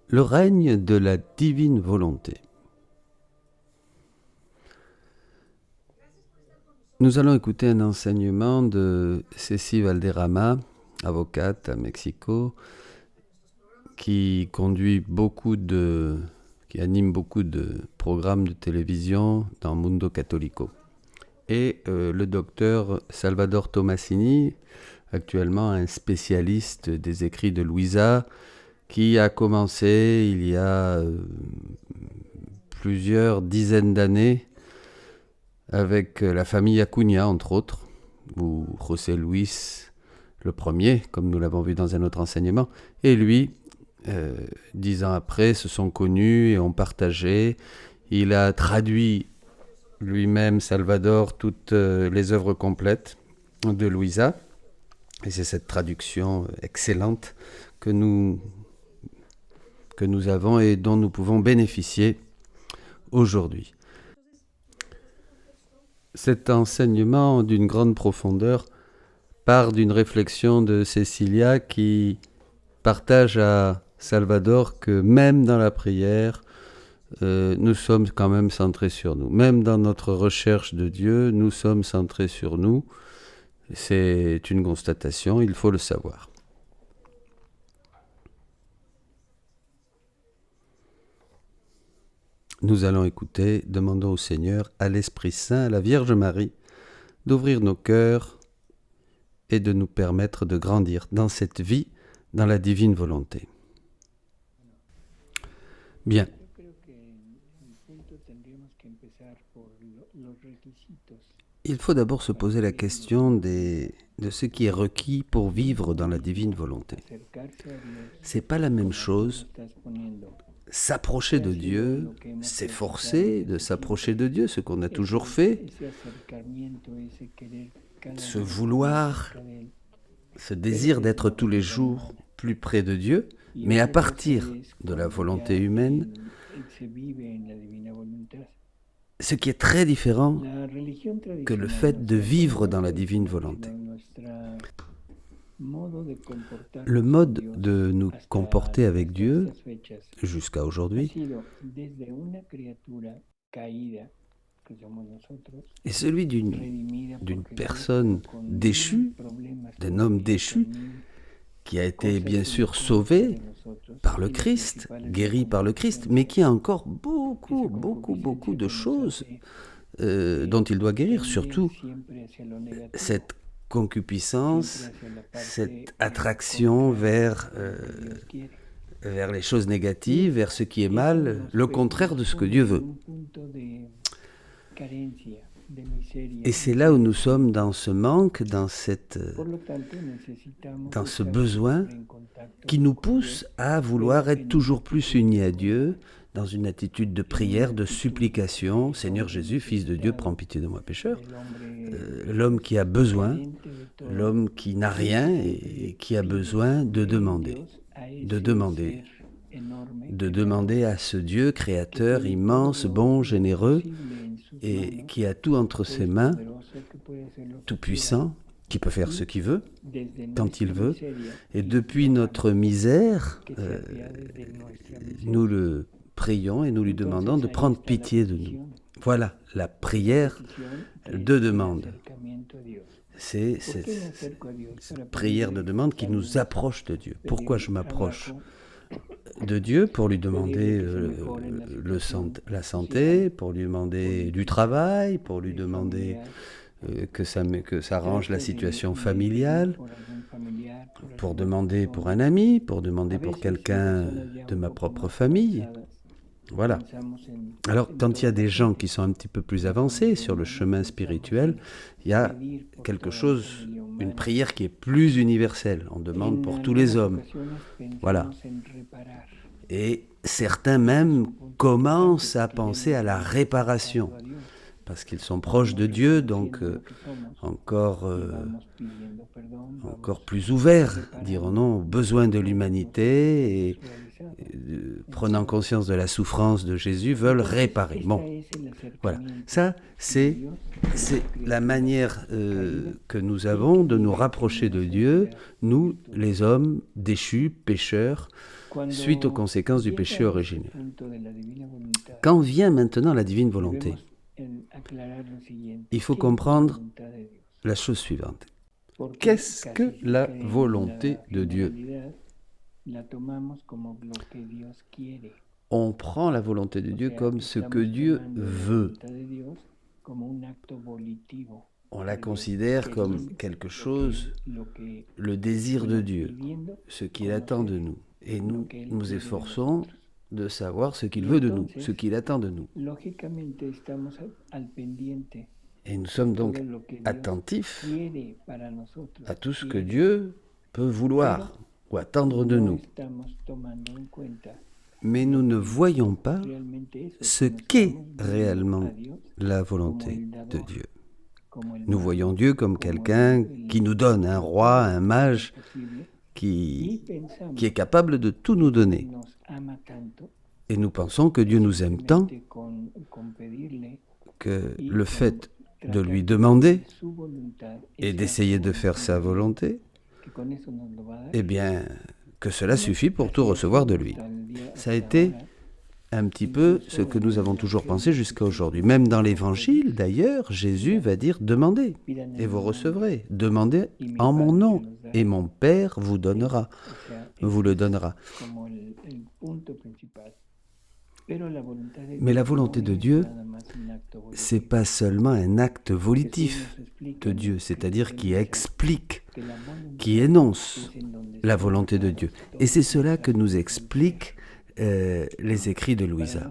Le règne de la divine volonté. Nous allons écouter un enseignement de Ceci Valderrama, avocate à Mexico, qui anime beaucoup de programmes de télévision dans Mundo Católico. Et le docteur Salvador Tomasini, actuellement un spécialiste des écrits de Luisa, qui a commencé il y a plusieurs dizaines d'années avec la famille Acuña, entre autres, ou José Luis le premier, comme nous l'avons vu dans un autre enseignement, et lui, 10 ans après, se sont connus et ont partagé. Il a traduit lui-même, Salvador, toutes les œuvres complètes de Luisa, et c'est cette traduction excellente que nous avons et dont nous pouvons bénéficier aujourd'hui. Cet enseignement d'une grande profondeur part d'une réflexion de Cecilia qui partage à Salvador que même dans la prière, nous sommes quand même centrés sur nous. Même dans notre recherche de Dieu, nous sommes centrés sur nous. C'est une constatation, il faut le savoir. Nous allons écouter, demandons au Seigneur, à l'Esprit Saint, à la Vierge Marie, d'ouvrir nos cœurs et de nous permettre de grandir dans cette vie, dans la divine volonté. Bien. Il faut d'abord se poser la question de ce qui est requis pour vivre dans la divine volonté. C'est pas la même chose. S'approcher de Dieu, s'efforcer de s'approcher de Dieu, ce qu'on a toujours fait, ce vouloir, ce désir d'être tous les jours plus près de Dieu, mais à partir de la volonté humaine, ce qui est très différent que le fait de vivre dans la divine volonté. Le mode de nous comporter avec Dieu, jusqu'à aujourd'hui, est celui d'une personne déchue, d'un homme déchu, qui a été bien sûr sauvé par le Christ, guéri par le Christ, mais qui a encore beaucoup de choses dont il doit guérir, surtout cette concupiscence, cette attraction vers les choses négatives, vers ce qui est mal, le contraire de ce que Dieu veut. Et c'est là où nous sommes dans ce manque, dans ce besoin qui nous pousse à vouloir être toujours plus unis à Dieu, dans une attitude de prière, de supplication. Seigneur Jésus, Fils de Dieu, prends pitié de moi pécheur. L'homme qui a besoin, l'homme qui n'a rien et qui a besoin de demander à ce Dieu créateur immense, bon, généreux, et qui a tout entre ses mains, tout puissant, qui peut faire ce qu'il veut, quand il veut. Et depuis notre misère, nous le prions et nous lui demandons de prendre pitié de nous. Voilà la prière de demande. C'est cette prière de demande qui nous approche de Dieu. Pourquoi je m'approche de Dieu? Pour lui demander la santé, pour lui demander du travail, pour lui demander que ça arrange la situation familiale, pour demander pour un ami, pour demander pour quelqu'un de ma propre famille. Voilà. Alors, quand il y a des gens qui sont un petit peu plus avancés sur le chemin spirituel, il y a quelque chose, une prière qui est plus universelle. On demande pour tous les hommes. Voilà. Et certains même commencent à penser à la réparation, parce qu'ils sont proches de Dieu, donc encore plus ouverts, dirons-nous, aux besoins de l'humanité et prenant conscience de la souffrance de Jésus, veulent réparer. Bon, voilà. Ça, c'est la manière que nous avons de nous rapprocher de Dieu, nous, les hommes déchus, pécheurs, suite aux conséquences du péché originel. Quand vient maintenant la divine volonté, il faut comprendre la chose suivante. Qu'est-ce que la volonté de Dieu? On prend la volonté de Dieu comme ce que Dieu veut. On la considère comme quelque chose, le désir de Dieu, ce qu'il attend de nous. Et nous nous efforçons de savoir ce qu'il veut de nous, ce qu'il attend de nous. Et nous sommes donc attentifs à tout ce que Dieu peut vouloir ou attendre de nous. Mais nous ne voyons pas ce qu'est réellement la volonté de Dieu. Nous voyons Dieu comme quelqu'un qui nous donne, un roi, un mage, qui est capable de tout nous donner. Et nous pensons que Dieu nous aime tant que le fait de lui demander et d'essayer de faire sa volonté, eh bien, que cela suffit pour tout recevoir de lui. Ça a été un petit peu ce que nous avons toujours pensé jusqu'à aujourd'hui. Même dans l'Évangile, d'ailleurs, Jésus va dire « Demandez, et vous recevrez. Demandez en mon nom, et mon Père vous le donnera. » Mais la volonté de Dieu, c'est pas seulement un acte volitif de Dieu, c'est-à-dire qui explique, qui énonce la volonté de Dieu. Et c'est cela que nous expliquent les écrits de Luisa.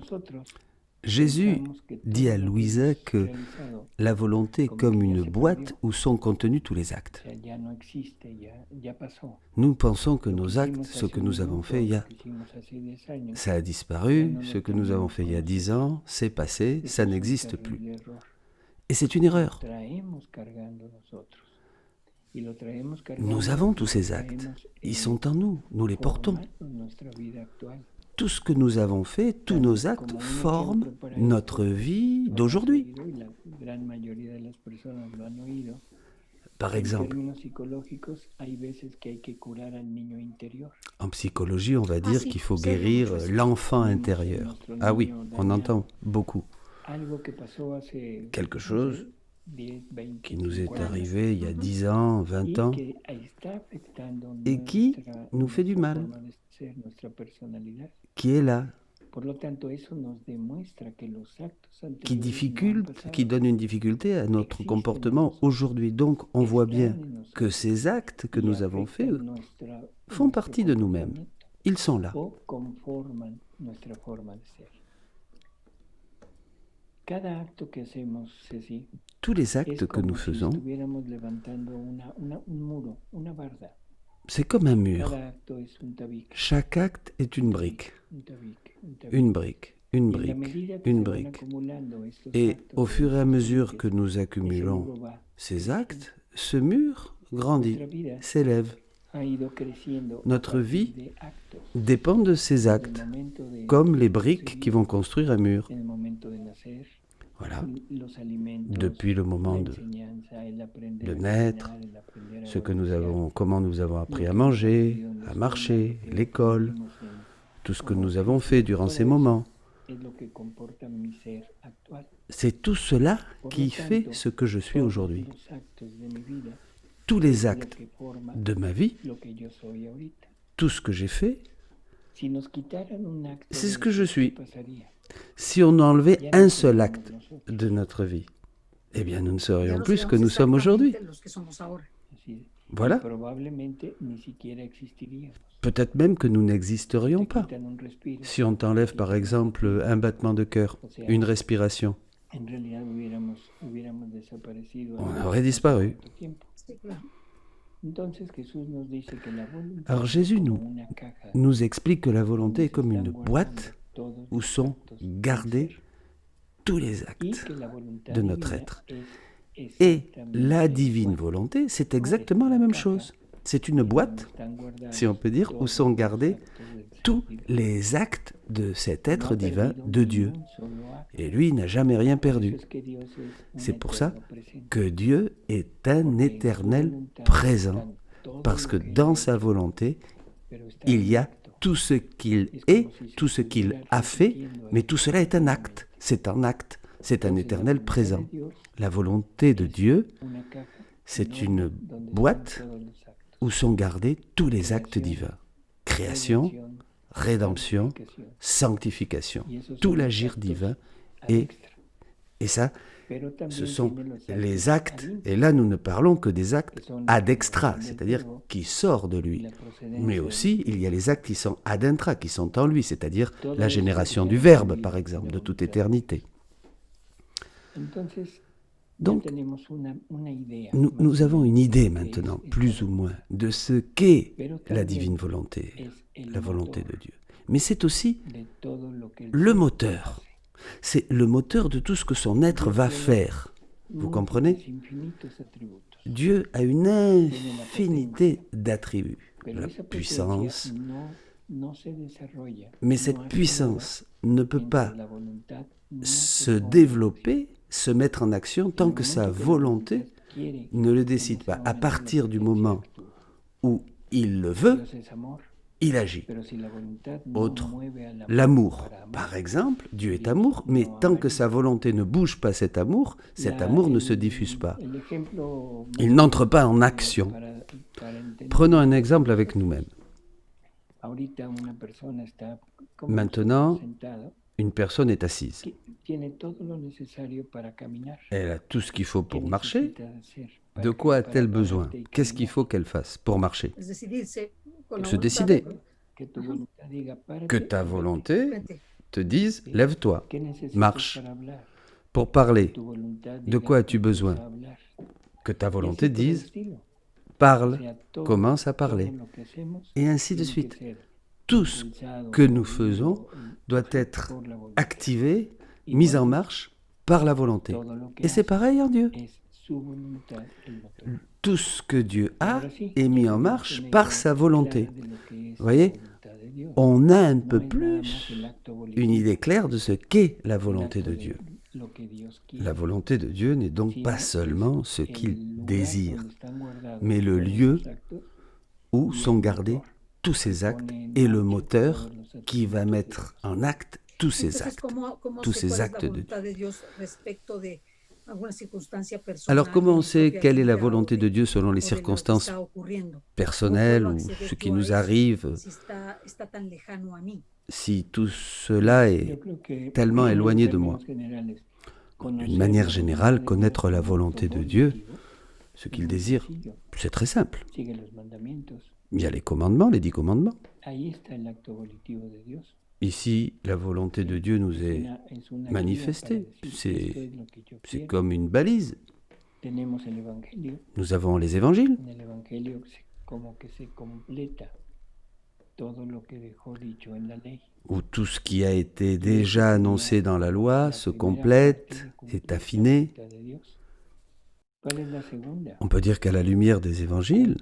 Jésus dit à Luisa que la volonté est comme une boîte où sont contenus tous les actes. Nous pensons que nos actes, ce que nous avons fait ça a disparu, ce que nous avons fait il y a 10 ans, c'est passé, ça n'existe plus. Et c'est une erreur. Nous avons tous ces actes, ils sont en nous, nous les portons. Tout ce que nous avons fait, tous nos actes forment notre vie d'aujourd'hui. Par exemple, en psychologie, on va dire qu'il faut guérir l'enfant intérieur. Ah oui, on entend beaucoup. Quelque chose qui nous est arrivé il y a 10 ans, 20 ans, et qui nous fait du mal, qui est là, qui donne une difficulté à notre comportement aujourd'hui. Donc, on voit bien que ces actes que nous avons faits font partie de nous-mêmes. Ils sont là. Tous les actes que nous faisons, c'est comme un mur. Chaque acte est une brique. Une brique, une brique, une brique. Et au fur et à mesure que nous accumulons ces actes, ce mur grandit, s'élève. Notre vie dépend de ces actes, comme les briques qui vont construire un mur. Voilà, depuis le moment de naître, comment nous avons appris à manger, à marcher, l'école, tout ce que nous avons fait durant ces moments. C'est tout cela qui fait ce que je suis aujourd'hui. Tous les actes de ma vie, tout ce que j'ai fait, c'est ce que je suis. Si on enlevait un seul acte de notre vie, eh bien nous ne serions plus ce que nous sommes aujourd'hui. Voilà. Peut-être même que nous n'existerions pas. Si on t'enlève par exemple un battement de cœur, une respiration, on aurait disparu. Alors Jésus nous explique que la volonté est comme une boîte où sont gardés tous les actes de notre être. Et la divine volonté, c'est exactement la même chose. C'est une boîte, si on peut dire, où sont gardés tous les actes de cet être divin, de Dieu. Et lui n'a jamais rien perdu. C'est pour ça que Dieu est un éternel présent. Parce que dans sa volonté, il y a tout ce qu'il est, tout ce qu'il a fait, mais tout cela est un acte, c'est un acte, c'est un éternel présent. La volonté de Dieu, c'est une boîte où sont gardés tous les actes divins. Création, rédemption, sanctification, tout l'agir divin et ça, ce sont les actes, et là nous ne parlons que des actes ad extra, c'est-à-dire qui sortent de lui. Mais aussi, il y a les actes qui sont ad intra, qui sont en lui, c'est-à-dire la génération du Verbe, par exemple, de toute éternité. Donc, nous avons une idée maintenant, plus ou moins, de ce qu'est la divine volonté, la volonté de Dieu. Mais c'est aussi le moteur. C'est le moteur de tout ce que son être va faire. Vous comprenez? Dieu a une infinité d'attributs. La puissance. Mais cette puissance ne peut pas se développer, se mettre en action tant que sa volonté ne le décide pas. À partir du moment où il le veut, il agit. Autre, l'amour. Par exemple, Dieu est amour, mais tant que sa volonté ne bouge pas cet amour ne se diffuse pas. Il n'entre pas en action. Prenons un exemple avec nous-mêmes. Maintenant, une personne est assise. Elle a tout ce qu'il faut pour marcher. De quoi a-t-elle besoin? Qu'est-ce qu'il faut qu'elle fasse pour marcher? Se décider. Que ta volonté te dise, lève-toi, marche. Pour parler, de quoi as-tu besoin? Que ta volonté dise, parle, commence à parler. Et ainsi de suite. Tout ce que nous faisons doit être activé, mis en marche par la volonté. Et c'est pareil en Dieu. Tout ce que Dieu a est mis en marche par sa volonté. Vous voyez, on a un peu plus une idée claire de ce qu'est la volonté de Dieu. La volonté de Dieu n'est donc pas seulement ce qu'il désire, mais le lieu où sont gardés tous ces actes et le moteur qui va mettre en acte tous ces actes de Dieu. Alors comment on sait quelle est la volonté de Dieu selon les circonstances personnelles ou ce qui nous arrive, si tout cela est tellement éloigné de moi? D'une manière générale, connaître la volonté de Dieu, ce qu'il désire, c'est très simple. Il y a les commandements, les 10 commandements. Ici, la volonté de Dieu nous est manifestée. C'est comme une balise. Nous avons les évangiles. Où tout ce qui a été déjà annoncé dans la loi se complète, est affiné. On peut dire qu'à la lumière des évangiles,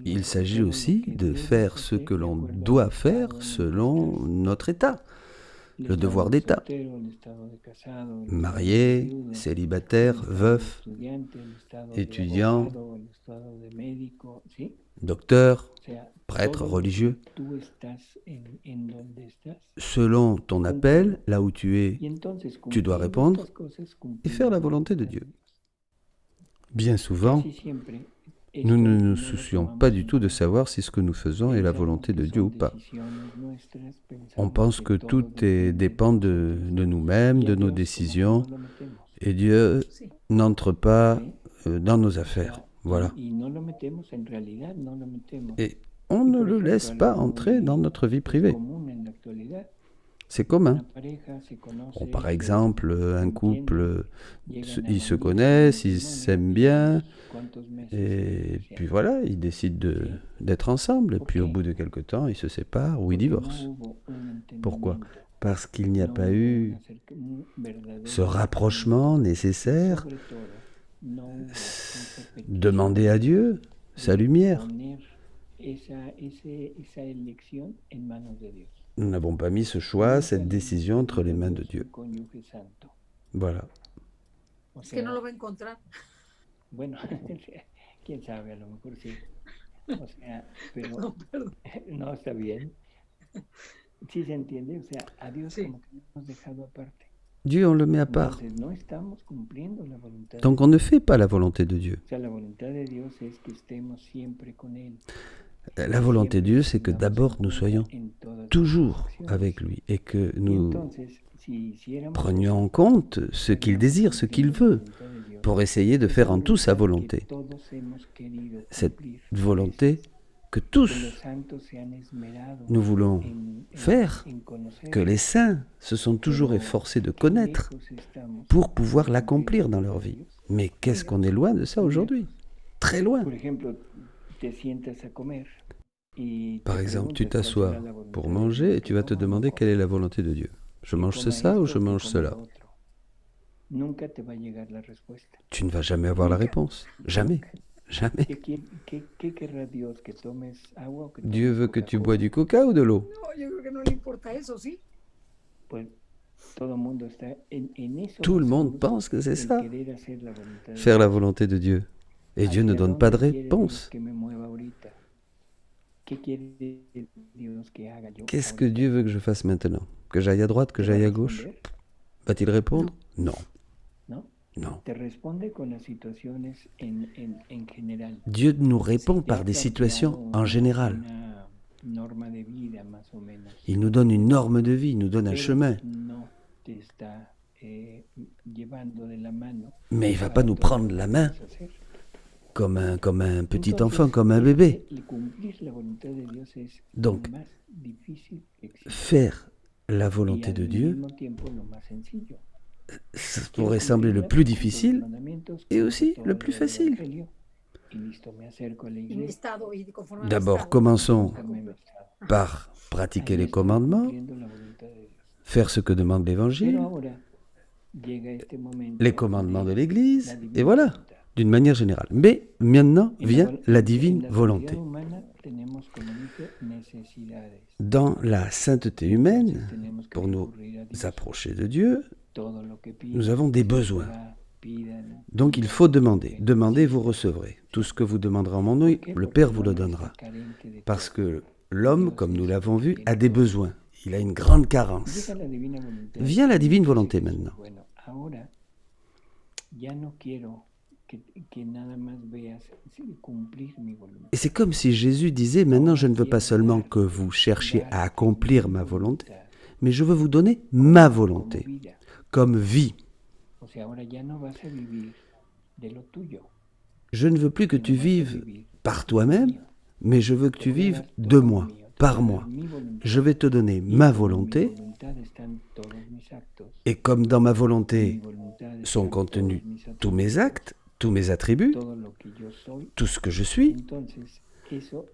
il s'agit aussi de faire ce que l'on doit faire selon notre état, le devoir d'état. Marié, célibataire, veuf, étudiant, docteur, prêtre, religieux. Selon ton appel, là où tu es, tu dois répondre et faire la volonté de Dieu. Bien souvent, nous ne nous soucions pas du tout de savoir si ce que nous faisons est la volonté de Dieu ou pas. On pense que tout dépend de nous-mêmes, de nos décisions, et Dieu n'entre pas dans nos affaires. Voilà. Et on ne le laisse pas entrer dans notre vie privée. C'est commun. Bon, par exemple, un couple, ils se connaissent, ils s'aiment bien, et puis voilà, ils décident d'être ensemble, et puis au bout de quelque temps, ils se séparent ou ils divorcent. Pourquoi? Parce qu'il n'y a pas eu ce rapprochement nécessaire, demander à Dieu sa lumière. Nous n'avons pas mis ce choix, cette décision entre les mains de Dieu. Voilà. O sea, pero Perdón, perdón. no está bien. Sí se entiende, o sea, a Dios Sí, como que lo hemos dejado aparte. Dieu, on le met à part. Entonces no estamos cumpliendo la voluntad de Donc on ne Dios. fait pas la volonté de Dieu. O sea, la voluntad de Dios es que estemos siempre con Él, La que volonté de siempre Dieu, le c'est que tengamos en d'abord nous cuenta soyons en todas nuestras toujours acciones. avec lui et que Y nous entonces, si hiciéramos prenions eso, en compte ce qu'il estaríamos désire, ce qu'il cumpliendo la veut, voluntad de Dios, pour essayer de faire esa en tout sa voluntad que volonté. todos hemos querido Cette cumplir a volonté veces, que que los tous santos se han esmerado nous voulons faire, en que les conocerla, saints se sont toujours pero efforcés de qué connaître lejos estamos pour pouvoir de cumplir la l'accomplir dans voluntad leur de vie. Dios. Mais qu'est-ce muy qu'on est lejos. loin de ça Muy aujourd'hui? lejos. Très loin. Por ejemplo, te sientas a comer y Par te exemple, tu preguntas cuál será t'assois la pour voluntad de manger Dios, et que tu vas te coma o no demander quelle est coma, la volonté de Dieu. Je que mange coma ça ou je esto, que mange coma cela? lo otro. Nunca te va a llegar la respuesta. Tu ne vas jamais avoir la Nunca. réponse. Jamais. Nunca. Jamais. ¿Qué querrá Dios? ¿Que tomes agua o que Dieu tomes veut que tu bois Coca-Cola? du coca ou de l'eau? No, yo creo que no le importa eso, ¿sí? Pues todo el mundo está en eso Tout le monde basamos pense que c'est el ça, querer hacer la voluntad de faire la Dios. volonté de Dieu. Et Dieu ne ¿Hacia donne pas de dónde quiere Dios réponse. que me mueva ahorita? ¿Qué quiere Dios que haga yo Qu'est-ce que ahorita? Dieu veut que je fasse maintenant? Que j'aille à droite, que ¿Te va a j'aille à gauche? responder? Va-t-il répondre? Non. ¿No? Non. Te responde con las situaciones en general. Dieu nous Si répond te par ha des situations planteado en général. una norma de vida más o menos, Il nous donne une norme de vie, il nous donne un pero chemin. no te está llevando de la mano Mais il ne va pas para nous todo lo prendre que la main quieres hacer. comme un petit Entonces, enfant, comme un bébé. el cumplir la voluntad de Dios es Donc, lo más difícil que existe faire la y volonté de al Dieu, mismo tiempo lo más sencillo. ça Quiero pourrait sembler le cumplirla, plus cumplo los difficile mandamientos, et cumplo aussi todo le lo plus del facile. Evangelio y listo, me acerco a la Y mi iglesia. estado, y conforme a mi D'abord, estado. commençons Conforme a mi estado. par pratiquer Ahí les estoy commandements, cumpliendo la voluntad de Dios. faire ce que demande Pero l'Évangile, ahora llega este momento les commandements de la l'Église, et divina voilà, voluntad. d'une manière générale. Mais maintenant En vient la divine la volonté. santidad humana tenemos, como dije, necesidades. Dans la sainteté Entonces humaine, tenemos que pour nous recurrir a Dios. approcher de Dieu, Todo lo que nous pidan, avons des se besoins. dará, pidan, Donc il pidan, faut demander. porque Demandez, sí vous se dará. recevrez. Tout ce que vous demanderez en mon nom, ¿Por qué? le Porque Père el vous le hombre donnera. está carente de Parce todo. que l'homme, Dios comme nous es l'avons vu, el a des todo. besoins. Il a une grande carence. Llega la divina voluntad Vient la y divine dice volonté Jesús, maintenant. bueno, ahora ya no quiero que nada más veas cumplir mi voluntad. Et c'est comme si Jésus disait, maintenant je ne veux pas seulement que vous cherchiez à accomplir ma volonté, mais je veux vous donner ma volonté, Como vida. comme vie. O sea, ahora ya no vas a vivir de lo tuyo, Je ne veux plus que sino tu vas a vives vivir par de lo toi-même, mío. mais je veux que Te tu voy a vives dar de todo lo moi, mío, te voy par a moi. dar mi voluntad. Je vais te donner Y ma como en mi volonté, voluntad están todos mis actos, et comme dans ma en mi volonté voluntad sont están contenus todos mis tous mes atributos, actes, tous mes attributs, todo lo que yo soy. tout ce que je suis, Entonces, eso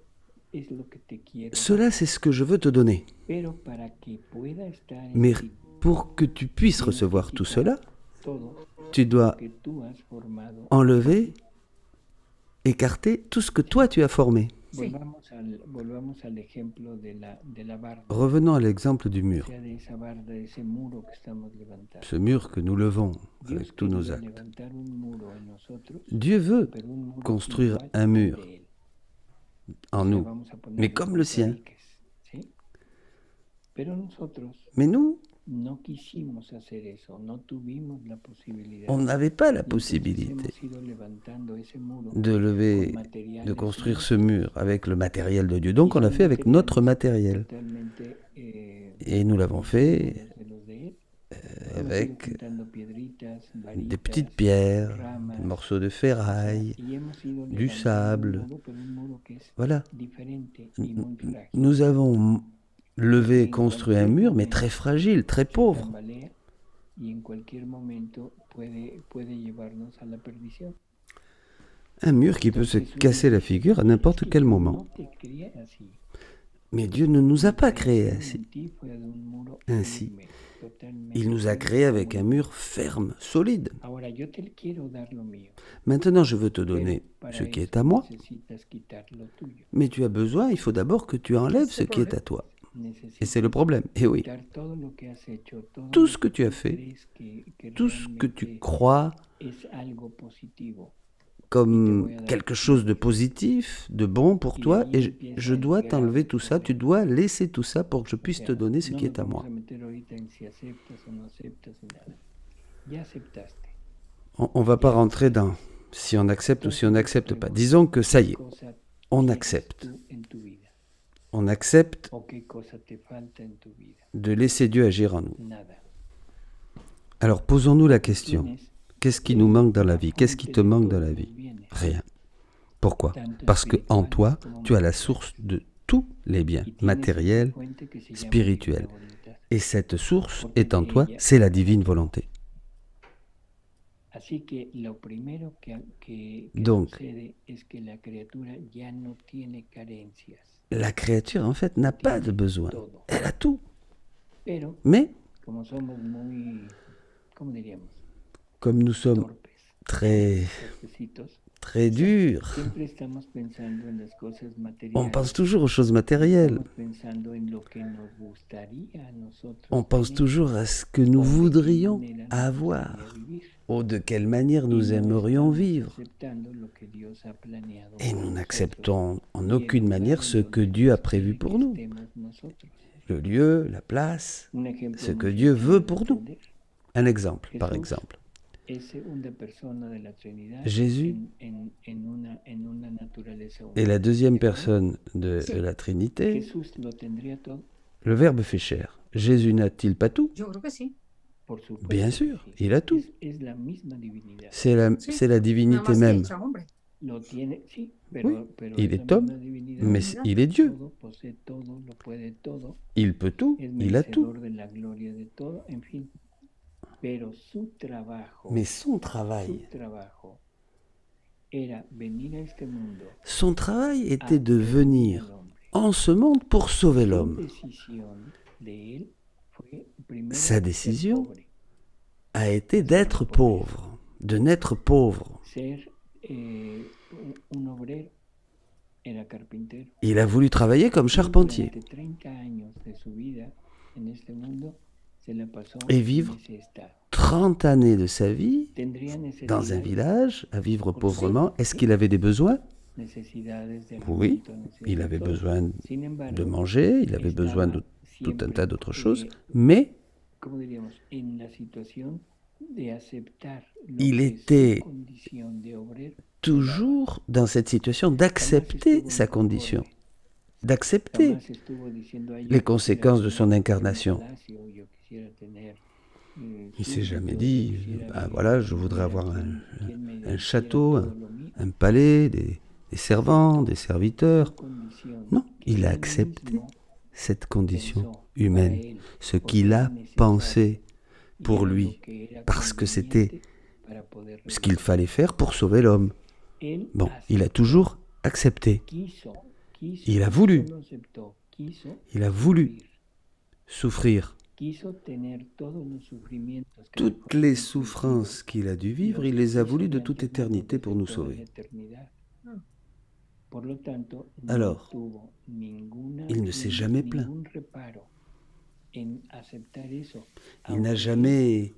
es lo que te quiero dar. cela c'est ce que je veux te donner. Pero para que pueda estar en Mais ti pour que tu puisses recevoir tout cela, todo tu dois lo que tú has formado. enlever, écarter tout ce que toi tu as formé. Sí. Volvamos al ejemplo de la barda, Revenons à l'exemple du o mur. sea, de esa barda, de ese muro que estamos levantando. Ce mur que nous levons Dios avec tous nos quería actes. levantar un muro en nosotros, Dieu veut pero un muro construire igual un al mur de él. en O sea, nous, vamos a ponerle mais comme le sien. tabiques, ¿sí? Pero nosotros Mais nous, no quisimos hacer eso, no tuvimos la posibilidad. on n'avait pas la Y entonces possibilité hemos ido levantando ese muro de con lever, materiales de construire ce mur avec le matériel de Dieu. Donc on l'a fait avec notre matériel. totalmente Et nous l'avons fait de los de él. Hemos ido avec juntando piedritas, des varitas, petites pierres, ramas, des morceaux de ferraille. y hemos ido du levantando sable. un muro, pero un muro que es Voilà. diferente y muy frágil. Nous avons levé, construit un mur, mais très fragile, très Se pauvre. tambalea y en cualquier momento puede llevarnos a la perdición. Un mur qui peut se casser la figure à n'importe quel moment. No te crié así. Mais Dieu ne nous a pas créés En ainsi. ti fue de un muro Ainsi. firme, totalmente Il nous a firme, créés avec muy un mur ferme, solide. Ahora yo te quiero dar lo mío. Maintenant, je veux te donner Pero para ce qui eso est à moi, necesitas quitar lo tuyo. mais tu as besoin, il faut d'abord que tu enlèves ce qui est à toi. Et Necesitas c'est le problème. Et oui, quitar todo lo que has hecho, todo tout lo ce que tu as fait, crees que tout ce que tu realmente crois es algo positivo. comme quelque chose de positif, de bon pour toi, et je dois t'enlever tout ça, tu dois laisser tout ça pour que je puisse te donner ce qui est à moi. On ne va pas rentrer dans si on accepte ou si on n'accepte pas. Disons que ça y est, on accepte. On accepte de laisser Dieu agir en nous. Alors posons-nous la question, qu'est-ce qui nous manque dans la vie? Qu'est-ce qui te manque dans la vie? Rien. Pourquoi? Parce que en toi, tu as la source de tous les biens, matériels, spirituels. Et cette source est en toi, c'est la divine volonté. Donc, la créature, en fait, n'a pas de besoin. Elle a tout. Mais, comme nous sommes très durs, on pense toujours aux choses matérielles. On pense toujours à ce que nous voudrions avoir, ou de quelle manière nous aimerions vivre. Et nous n'acceptons en aucune manière ce que Dieu a prévu pour nous. Le lieu, la place, ce que Dieu veut pour nous. Un exemple, par exemple. Jésus est la deuxième personne de la Trinité. Le Verbe fait chair. Jésus n'a-t-il pas tout? Bien sûr, il a tout. C'est la divinité même. Oui, il est homme, mais il est Dieu. Il peut tout, il a tout. Mais son travail était de venir en ce monde pour sauver l'homme. Sa décision a été d'être pauvre, de naître pauvre. Il a voulu travailler comme charpentier et vivre 30 années de sa vie dans un village, à vivre pauvrement. Est-ce qu'il avait des besoins? Oui, il avait besoin de manger, il avait besoin de tout un tas d'autres choses, mais il était toujours dans cette situation d'accepter sa condition, d'accepter les conséquences de son incarnation. Il ne s'est jamais dit, voilà, je voudrais avoir un château, un palais, des servants, des serviteurs. Non, il a accepté cette condition humaine, ce qu'il a pensé pour lui, parce que c'était ce qu'il fallait faire pour sauver l'homme. Bon, il a toujours accepté. Il a voulu souffrir. Toutes les souffrances qu'il a dû vivre, il les a voulues de toute éternité pour nous sauver. Alors, il ne s'est jamais plaint. Il n'a jamais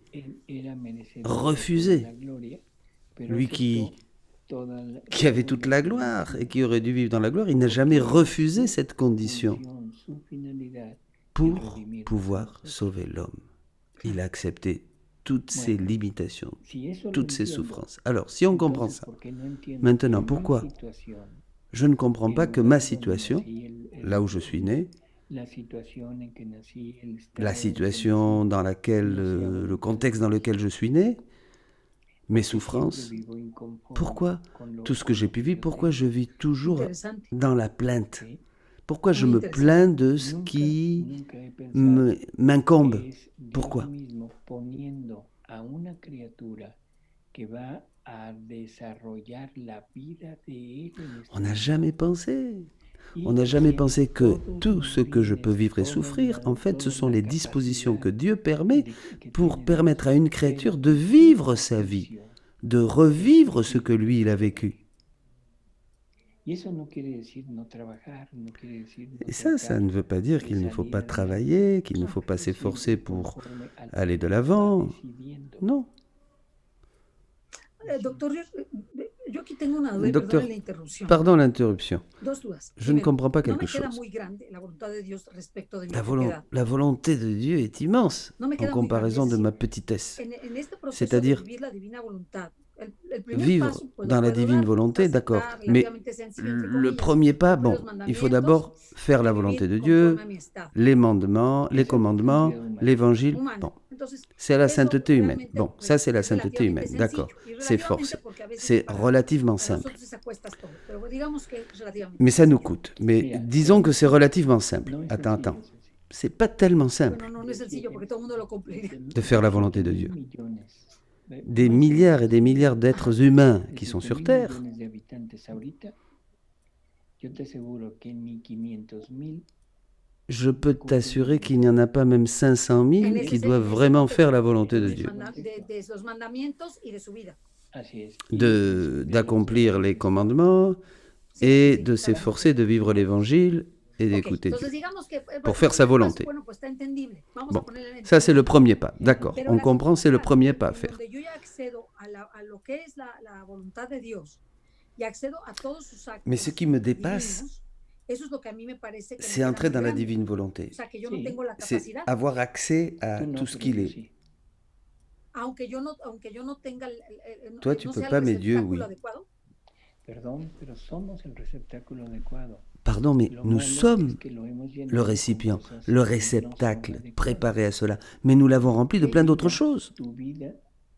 refusé. Lui qui avait toute la gloire et qui aurait dû vivre dans la gloire, il n'a jamais refusé cette condition pour pouvoir sauver l'homme. Il a accepté toutes ses limitations, toutes ses souffrances. Alors, si on comprend ça, maintenant, pourquoi je ne comprends pas que ma situation, là où je suis né, la situation dans laquelle, le contexte dans lequel je suis né, mes souffrances, pourquoi tout ce que j'ai pu vivre, pourquoi je vis toujours dans la plainte? Pourquoi je me plains de ce qui m'incombe? Pourquoi? On n'a jamais pensé. On n'a jamais pensé que tout ce que je peux vivre et souffrir, en fait, ce sont les dispositions que Dieu permet pour permettre à une créature de vivre sa vie, de revivre ce que lui, il a vécu. Et ça ne veut pas dire qu'il ne faut pas travailler, qu'il ne faut pas s'efforcer pour aller de l'avant. Non. Doctor, Yo aquí tengo una duda, y Docteur, perdone la interrupción. pardon l'interruption. Dos dudas. Je ne Primero, comprends pas no me quelque queda chose. muy grande la voluntad de Dios respecto de mi La, poquedad. la volonté de Dieu est immense No me en queda muy grande. comparaison Es de decir, ma petitesse. en este proceso de C'est-à-dire vivir la divina voluntad, el primer vivre paso, pues, lo dans la puedo divine dar, volonté, aceptar d'accord. Mais relativamente sencillo, entre le comillas, premier pas, cumplir bon, los il faut mandamientos d'abord faire la y volonté de vivir conforme Dieu, a mi estado les mandements, les commandements, l'évangile. humano. Bon, Entonces, c'est la eso sainteté humaine. realmente Bon, ça c'est la es sainteté relativamente humaine, d'accord. sencillo. Y C'est relativamente forcé. porque a veces C'est relativement para simple. nosotros es acuestas todo, pero digamos que es relativamente Mais ça nous sencillo. coûte. Mais disons que c'est relativement simple. No es Attends, sencillo, attends. C'est pas tellement simple Bueno, no es sencillo porque todo el mundo lo cumpliría. de faire la volonté de Dieu. Millones, Des milliards et des milliards d'êtres humains qui sont sur Terre. millones de habitantes ahorita, yo te aseguro que ni 500,000 Je peux t'assurer qu'il n'y en a pas même 500 000 qui doivent vraiment faire la volonté de Dieu. De los mandamientos y de su vida. así es. D'accomplir les commandements et de s'efforcer de vivre l'évangile et d'écouter Dieu. Entonces, digamos que, Pour faire sa volonté. Bueno, pues está entendible. Vamos Bon, a ponerle en ça c'est le entendible. premier pas, d'accord. Pero On la comprend, c'est le segunda premier parte, pas à en faire. donde yo ya accedo a lo que es la voluntad de Dios y accedo a todos sus actos Mais ce qui me dépasse, divinos, eso es lo que a mí me parece que me c'est queda entrer muy dans la grande. divine volonté. O sea, que yo no Sí. tengo la C'est capacidad, avoir accès à Tú no, tout ce pero qu'il yo est. sí. aunque yo no tenga Toi, no tu peux sea el pas, mais Dieu, receptáculo oui. adecuado. Perdón, pero somos el receptáculo adecuado. Pardon, mais Lo nous malo sommes es que lo hemos llenado le con récipient, cosas le que no son réceptacle adecuadas. préparé à cela. Mais nous l'avons rempli de plein d'autres choses. Tu vida,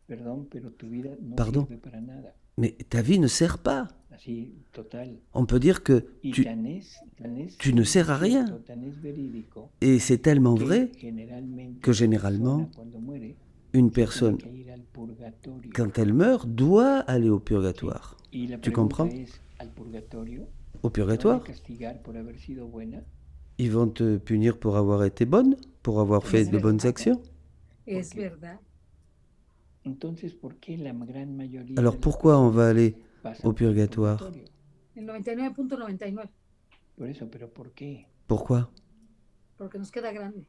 perdón, pero tu vida no Pardon. sirve para nada. Mais ta vie ne sert pas. Así, total. On peut dire que Y tu... tan es tu ne sers à rien. cierto, tan es verídico, Et c'est tellement que vrai generalmente que la généralement, persona, cuando muere, une tiene personne, que ir al purgatorio. quand elle meurt, doit aller au purgatoire. Y la Tu pregunta comprends? es, al purgatorio, Au ¿te van a purgatoire, castigar por haber sido buena? ils vont te punir pour avoir été bonne, pour avoir fait de bonnes actions. Es Ok. verdad. Entonces, ¿por qué la gran mayoría Alors de las pourquoi on va aller pasan au por el purgatoire? purgatorio? El 99.99, Por eso, pero ¿por qué? Pourquoi? porque nos queda grande.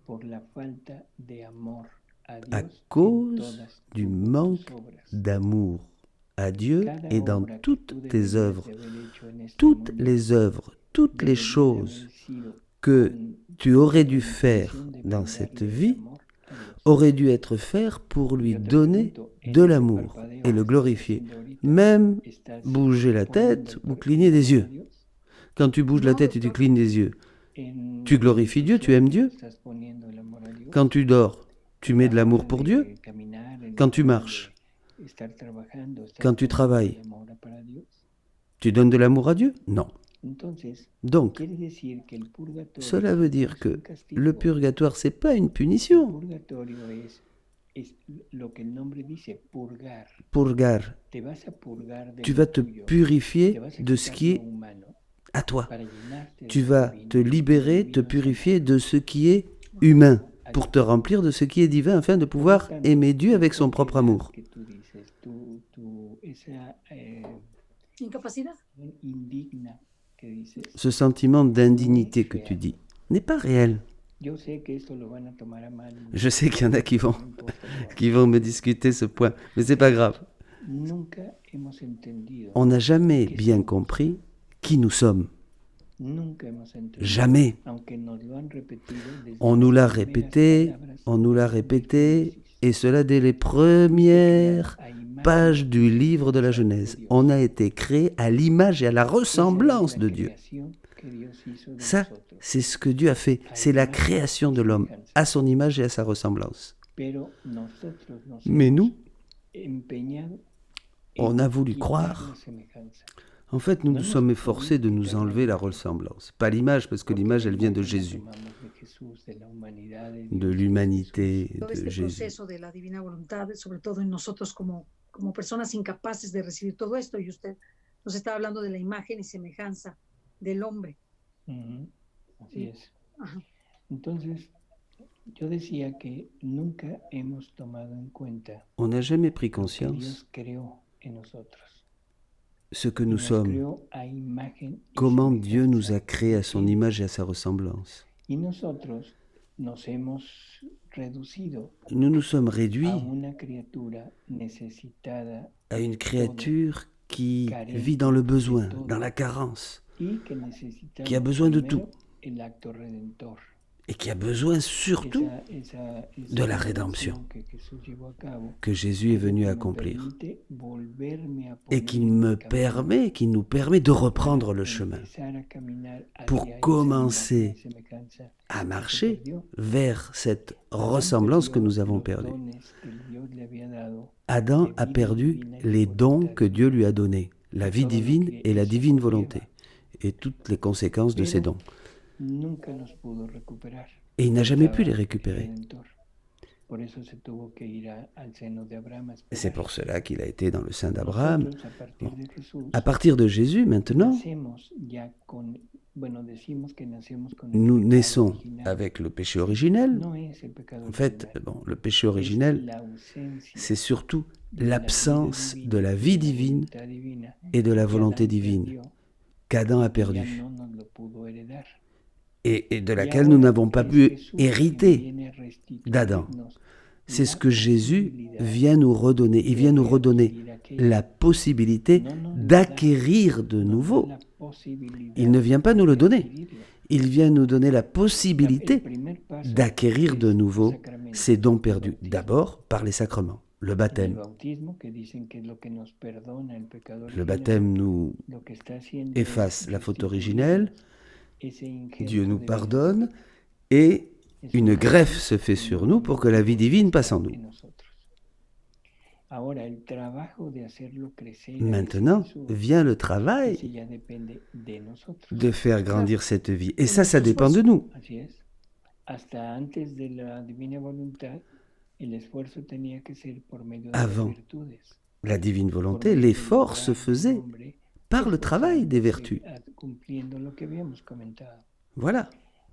Por la falta de amor a À Dios en cause todas du tus manque obras. d'amour à Dieu Cada et dans obra que toutes tú tes deberías œuvres, de haber hecho en este toutes mundo les œuvres, toutes les debería de choses haber sido que con tu aurais dû la faire intención de dans brindarle cette el vie amor a Dios. auraient dû être faites pour lui Yo te donner pregunto, en de ese l'amour parpadeo et que le estás glorifier, haciendo ahorita, même ¿estás bouger la poniendo tête el ou amor cligner des a yeux. Dios? Quand tu bouges la Non, tête et tu docteur. clignes des yeux, En tu glorifies Dieu, tu aimes Dieu. ¿Estás poniendo el amor a Dios? Quand tu dors, tu mets de l'amour pour De Dieu. caminar, en Quand tu el marches, de estar trabajando, ¿estás quand tu poniendo travailles, el amor para Dios? tu donnes de l'amour à Dieu? Non. Entonces, Donc, quiere decir que el purgatorio cela veut no dire es un que castigo. le purgatoire, c'est pas une El punition. purgatorio es lo que el nombre dice, purgar. Purgar, Te vas a purgar de tu lo vas te tuyo. Te purifier vas a de ce quitar qui lo est humano à toi. para llenarte de Tu lo vas divino, te de lo libérer, te divino purifier de ce qui est humain, pour te remplir de ce qui est divin, afin de pouvoir aimer Dieu avec son propre amour. que tú dices, esa Incapacidad. indigna que dices. Ce sentiment d'indignité que tu dis n'est pas réel. Yo sé que esto lo van a tomar a mal. Je sais qu'il y en a qui vont, No importa, pero qui vont me discuter ce point, mais c'est pas grave. nunca hemos entendido. On n'a jamais bien compris qui nous sommes. Nunca hemos entendido. Jamais. Aunque nos lo han repetido desde On nous las l'a primeras répété, palabras on nous l'a del répété, Génesis. et cela dès les premières A imagen pages du livre de la Genèse. de Dios. On a été créé à l'image et à la Esa es ressemblance la de Dieu. creación que Dios hizo de Ça, nosotros. c'est ce que Dieu a fait. C'est la création de l'homme, à son image et à sa ressemblance. Pero nosotros nos Mais hemos nous, empeñado on en a voulu quitar croire. la semejanza. En fait, nous nous sommes efforcés de nous enlever la ressemblance. Pas l'image, parce que l'image, elle vient de Jésus, Tomamos de Jesús, de la humanidad de de Dios. l'humanité Todo de este Jésus. proceso de la divina voluntad, sobre todo en nosotros como personas incapaces de recibir todo esto, y usted nos está hablando de la imagen y semejanza del hombre. Ujú, así es. Ajá. Entonces, yo decía que nunca hemos tomado en cuenta On n'a jamais pris lo que conscience Dios creó en nosotros. ce que Y nous nos sommes, creó a imagen y comment Dieu nous a semejanza créés à son de image et à sa ressemblance. Y nosotros nos hemos reducido nous nous sommes a réduits una criatura necesitada à une créature qui vit dans le besoin, dans la carence, y que qui a necesitamos besoin de tout primero el acto redentor. et qui a besoin surtout Esa de la rédemption que Jesús llevó a cabo, que Jésus est venu me accomplir permite volverme a et poner qui nous permet de reprendre le chemin empezar a caminar pour hacia esa commencer imagen y semejanza à que marcher perdió. vers cette Adán ressemblance que perdió nous avons los perdue. dones que Dios le había dado, Adam de a vida perdu divina y les dons voluntad que Dieu lui a donnés, la vie todo lo divine que et la eso divine conlleva. volonté, et toutes les conséquences de ces Pero dons. nunca los pudo recuperar. Et il n'a jamais pu les Estaba récupérer. redentor. Por eso se tuvo que ir al seno de Abraham a Et c'est esperar. pour cela qu'il a été dans le sein d'Abraham. Nosotros, a partir de Jesús, À partir de Jésus, maintenant, nacemos ya con, bueno, decimos que nacemos con el nous pecado naissons original. avec le péché originel. No es el pecado En fait, original, bon, le péché es originel, la ausencia c'est surtout de la vida l'absence divina, de la de vie la divine voluntad divina et de la que volonté Adán divine perdió qu'Adam a y ya perdu no nos lo pudo heredar. et de Y laquelle nous ahora n'avons pas es pu Jesús quien hériter viene a restituirnos d'Adam. C'est ce la que Jésus posibilidad vient nous redonner. Il de vient nous redonner readquirir aquello. la possibilité No nos lo da, d'acquérir de nos da nouveau. la posibilidad Il ne vient pas nous le de donner. adquirirlo. Il vient nous donner la El possibilité primer paso d'acquérir de es nouveau sacramento, ces dons el perdus. bautismo. D'abord par les sacrements, le El baptême. bautismo, que dicen que es lo que nos perdona el pecado Le original, baptême nous lo que está haciendo efface es la faute restituir originelle, ese injerto Dieu nous de vida pardonne et Es une una greffe gracia se fait que sur Dios nous pour que la vie divine passe en en nous. nosotros. Ahora, el trabajo de hacerlo crecer a ese Maintenant Jesús, vient le ese travail ya depende de nosotros. de faire grandir cette vie. Et De ça nuestro dépend de esfuerzo. nous. Así es. Hasta antes de la divina voluntad, el esfuerzo tenía que ser por medio de las Avant virtudes. la divine Por volonté, medio de l'effort se lograr que el faisait hombre par le travail des vertus. cumpliendo lo que habíamos comentado. Voilà,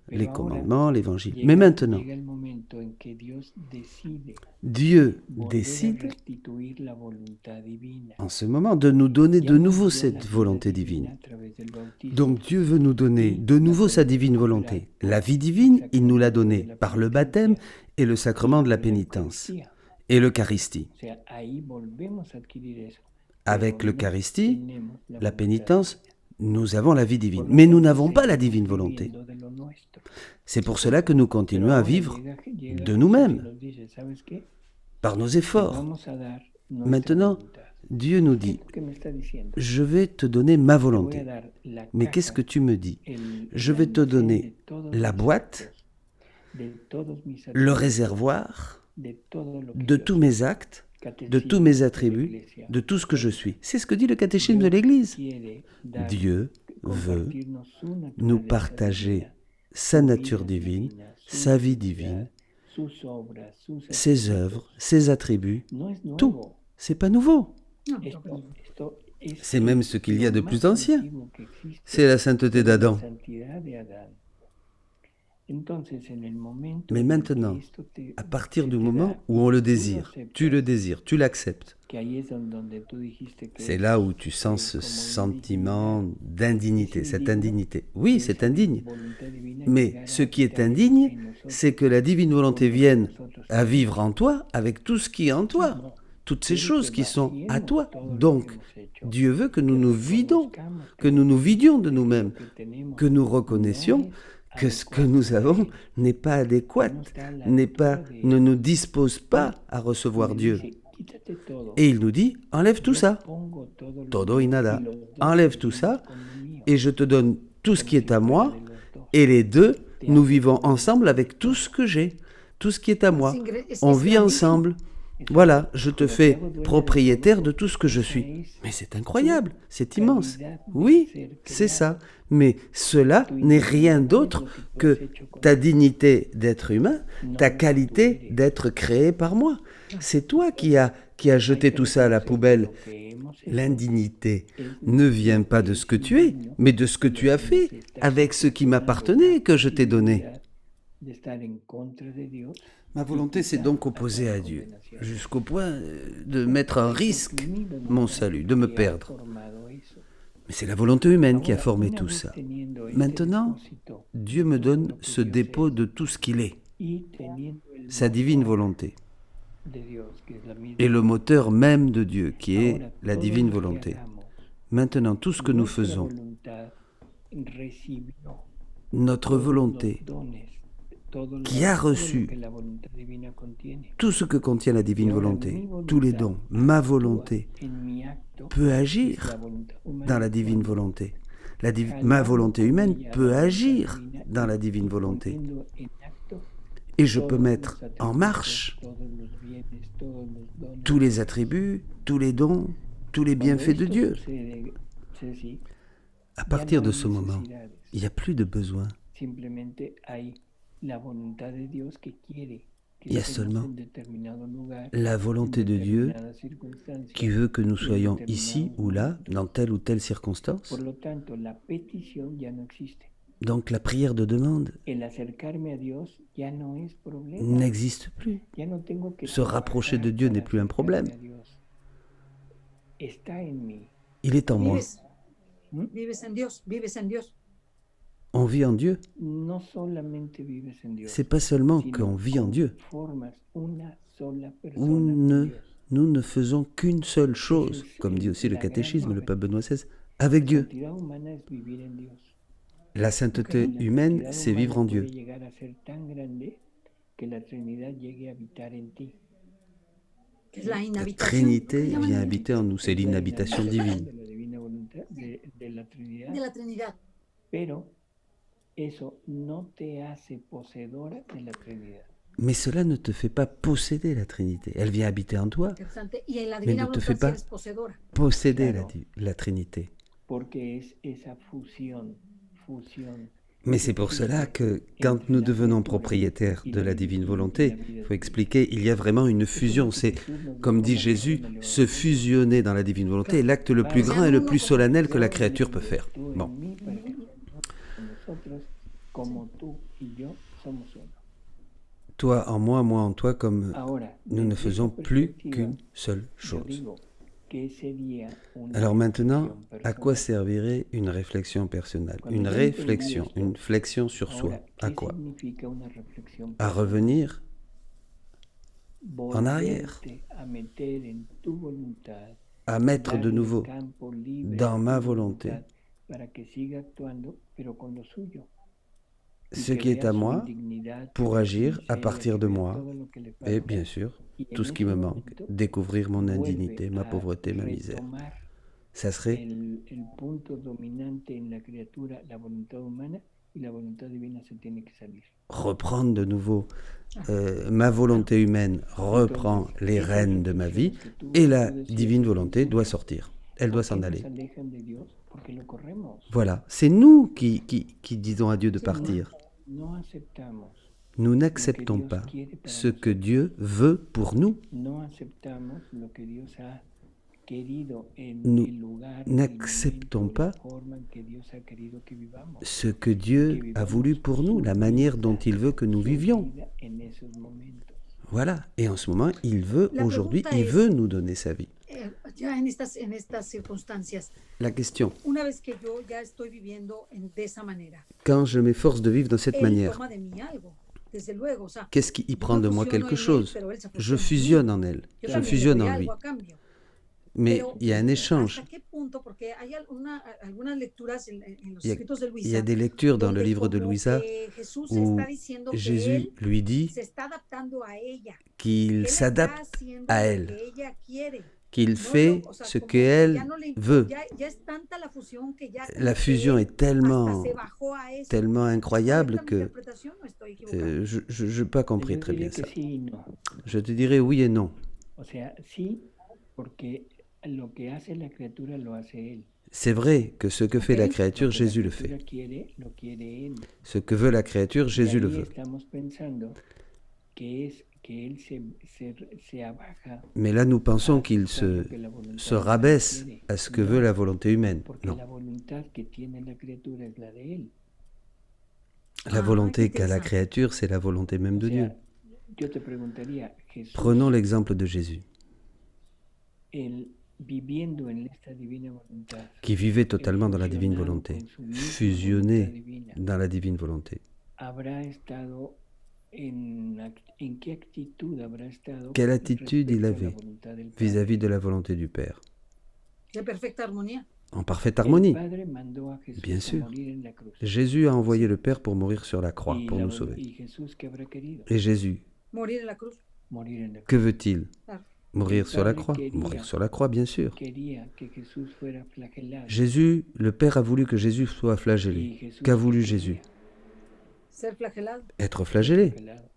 Pero les ahora commandements, l'évangile. llega, Mais maintenant, llega el momento en que Dios decide Dieu volver a décide restituir la voluntad divina. en ce moment de nous donner Ya de nos nouveau dio la cette vida volonté divina divine. a través del bautismo. Donc Dieu veut nous donner de nouveau sa divine volonté. La vie divine, il nous l'a donnée par le baptême et le sacrement de la pénitence Eucaristía. et l'Eucharistie. O sea, ahí volvemos a adquirir eso. Avec Pero no l'Eucharistie, tenemos la la voluntad pénitence, divina. nous avons la vie divine, Por lo mais nous tanto, n'avons pas la seguimos divine volonté. viviendo de lo nuestro. C'est pour cela que nous Pero continuons à ahora vivre llega de Jesús y nous-mêmes, nos dice, ¿sabes qué? par nos Te efforts. vamos a dar nuestra Maintenant, voluntad. Dieu nous ¿Qué dit, es lo que me está diciendo? je vais te donner ma Te voy a volonté. dar la Mais qu'est-ce que caja, tu me dis? el Je vais te almacén donner de todos la mis boîte, actos, de todos mis le atributos, réservoir de todo lo que de yo tous soy. mes actes, de tous mes attributs, de tout ce que je suis. C'est ce que dit le catéchisme de l'Église. Quiere dar, Dieu veut compartirnos su nous naturaleza partager divina, sa su nature vida divine, divina, su sa vie divinidad, divine, sus obras, sus ses œuvres, ses attributs. No es nuevo. Tout. C'est pas nouveau. No, Esto es C'est même ce qu'il y a de lo plus más ancien. antiguo que existe, C'est la sainteté d'Adam. la santidad de Adán. Entonces, en el momento Mais en maintenant, que esto te- à partir se du te moment da où on le y tú lo désire, aceptas, tu le désires, tu l'acceptes. que ahí es donde tú dijiste que C'est es là où tu sens ce como sentiment d'indignité, Es cette indigno indignité. Oui, que c'est esa indigne. voluntad divina Mais llegara ce a qui est habitar indigne, en nosotros, c'est que la divine volonté con vienne nosotros à vivre en toi avec tout ce qui est en toi, mismos. toutes ces Quiere choses que qui sont à vaciemos toi. todo lo que Donc, hemos hecho, Dieu veut que nous que nous vidons, reconozcamos que nous nous vidions de que nous-mêmes, lo que tenemos que nous no reconnaissions es que ce que adecuado nous para avons él, n'est pas adéquat, no está a la n'est altura pas, de ne él. nous dispose pas à recevoir Me Dieu. dice, quítate todo, Et il nous dit, enlève tout yo ça, pongo todo lo todo y mío, nada. y los dos Enlève tout vivimos ça, con lo mío, et je te donne tout ce como qui si est à fuera moi, de los dos. et les deux, nous vivons ensemble avec tout ce que j'ai, tout ce qui est à moi. On vit ensemble. Voilà, je te fais propriétaire de tout ce que je suis. Mais c'est incroyable, c'est immense. Oui, c'est ça. Mais cela n'est rien d'autre que ta dignité d'être humain, ta qualité d'être créé par moi. C'est toi qui as jeté tout ça à la poubelle. L'indignité ne vient pas de ce que tu es, mais de ce que tu as fait avec ce qui m'appartenait et que je t'ai donné. Ma volonté s'est donc opposée à Dieu, jusqu'au point de mettre en risque mon salut, de me perdre. Mais c'est la volonté humaine qui a formé tout ça. Maintenant, Dieu me donne ce dépôt de tout ce qu'il est. sa divine volonté, de Dios, que es la misma. et le moteur même de Dieu, qui est Ahora, la todo divine lo que volonté. hagamos, Maintenant, tout ce que nous nuestra faisons, voluntad recibió notre todos volonté, los dones, todo qui a todo lo reçu que la voluntad divina contiene. tout ce que contient la divine Y ahora volonté, mi tous les voluntad dons, ma actúa volonté, en mi acto, peut es la agir voluntad humana dans la divine cuando volonté. Ma volonté humaine peut agir dans la divine volonté. poniendo en acto Et je peux todos mettre los en atributos, marche todos los bienes, todos los dones. tous les attributs, tous les dons, tous les Cuando bienfaits de esto Dieu. sucede, Ceci, À ya no partir de hay ce moment, necesidades. il n'y a plus de besoin. Simplemente hay la voluntad de Dios que quiere que Il y a estemos seulement en determinado lugar, la en volonté de Dieu determinadas circunstancias. qui veut que nous y en soyons ici determinados ou là, momentos. dans telle ou telle circonstance. Por lo tanto, la petición ya no existe. Donc la prière de demande El acercarme a Dios ya no es problema. n'existe plus. Ya no tengo que Se rapprocher de trabajar Dieu para n'est plus un acercarme problème. a Dios. Está en mí. Il est en moi. Vives en Dios, vives en Dios. On vit en Dieu. No solamente vives en Dios, C'est pas seulement sino qu'on vit en Dieu. formas una sola persona Où con Dios. nous ne faisons qu'une seule chose, comme dit aussi le catéchisme, le pape Benoît XVI, avec La Dieu. santidad humana es vivir en Dios. La sainteté La humaine, santidad c'est humana vivre en puede Dieu. llegar a ser tan grande que la Trinidad llegue a habitar en ti. Que es la La inhabitación. Trinité ¿Cómo llaman vient ahí? habiter en nous, c'est Es la l'inhabitation inhabitación divine. de la divina voluntad de la Trinidad. De la Trinidad. Pero eso no te hace poseedora de la Trinidad. Mais cela ne te fait pas posséder la Trinité. Elle vient habiter en toi, Interesante. Y en la Mais divina ne te voluntad fais sí pas eres poseedora. posséder Claro. la Trinité. Porque es esa fusión. Mais c'est pour cela que quand nous devenons propriétaires de la divine volonté, il faut expliquer, il y a vraiment une fusion. C'est, comme dit Jésus, se fusionner dans la divine volonté est l'acte le plus grand et le plus solennel que la créature peut faire. Bon. Toi en moi en toi, comme nous ne faisons plus qu'une seule chose. Alors maintenant, à quoi servirait une réflexion personnelle? Une réflexion, une flexion sur soi. À quoi? À revenir en arrière, à mettre de nouveau dans ma volonté ce qui est à moi pour agir à partir de moi et bien sûr tout ce qui me manque, découvrir mon indignité, ma pauvreté, ma misère. Ça serait reprendre de nouveau ma volonté humaine reprend les rênes de ma vie et la divine volonté doit sortir. Elle doit s'en aller. Voilà, c'est nous qui disons à Dieu de partir. Nous n'acceptons pas ce que Dieu veut pour nous. Nous n'acceptons pas ce que Dieu a voulu pour nous, la manière dont il veut que nous vivions. Voilà, et en ce moment, il veut, aujourd'hui, il veut nous donner sa vie. La question, quand je m'efforce de vivre de cette manière, qu'est-ce qui y prend de moi quelque chose? Je fusionne en elle, je fusionne en lui. Mais il y a un échange. Il y a des lectures dans le livre de Louisa où Jésus lui dit qu'il s'adapte à elle, qu'il fait ce qu'elle veut. La fusion est tellement incroyable que je n'ai pas compris très bien ça. Je te dirais oui et non. C'est vrai que ce que fait la créature, Jésus le fait. Ce que veut la créature, Jésus le veut. Mais là, nous pensons qu'il se rabaisse à ce que veut la volonté humaine. Non. La volonté qu'a la créature, c'est la volonté même de Dieu. Prenons l'exemple de Jésus, qui vivait totalement dans la divine volonté, fusionné dans la divine volonté. en qué actitud habrá estado Quelle attitude il respecto a la avait voluntad del Padre. vis-à-vis de la volonté du Père? De perfecta armonía. En parfaite El harmonie, Padre mandó a Jesús bien a sûr. morir en la cruz. Jésus a envoyé le Père pour mourir sur la croix, Y, pour la nous vol- sauver. y Jesús, ¿qué habrá querido? Et Jésus, Morir en la cruz. Morir en la cruz. que veut-il? Claro. Mourir El sur la Padre croix? quería- Mourir sur la croix, bien sûr. Quería que Jesús fuera flagelado. Jésus, le Père a voulu que Jésus soit Y flagellé. Jesús, Qu'a ¿qué voulu quería? Jésus? Ser flagelado. Être flagellé. Flagelado.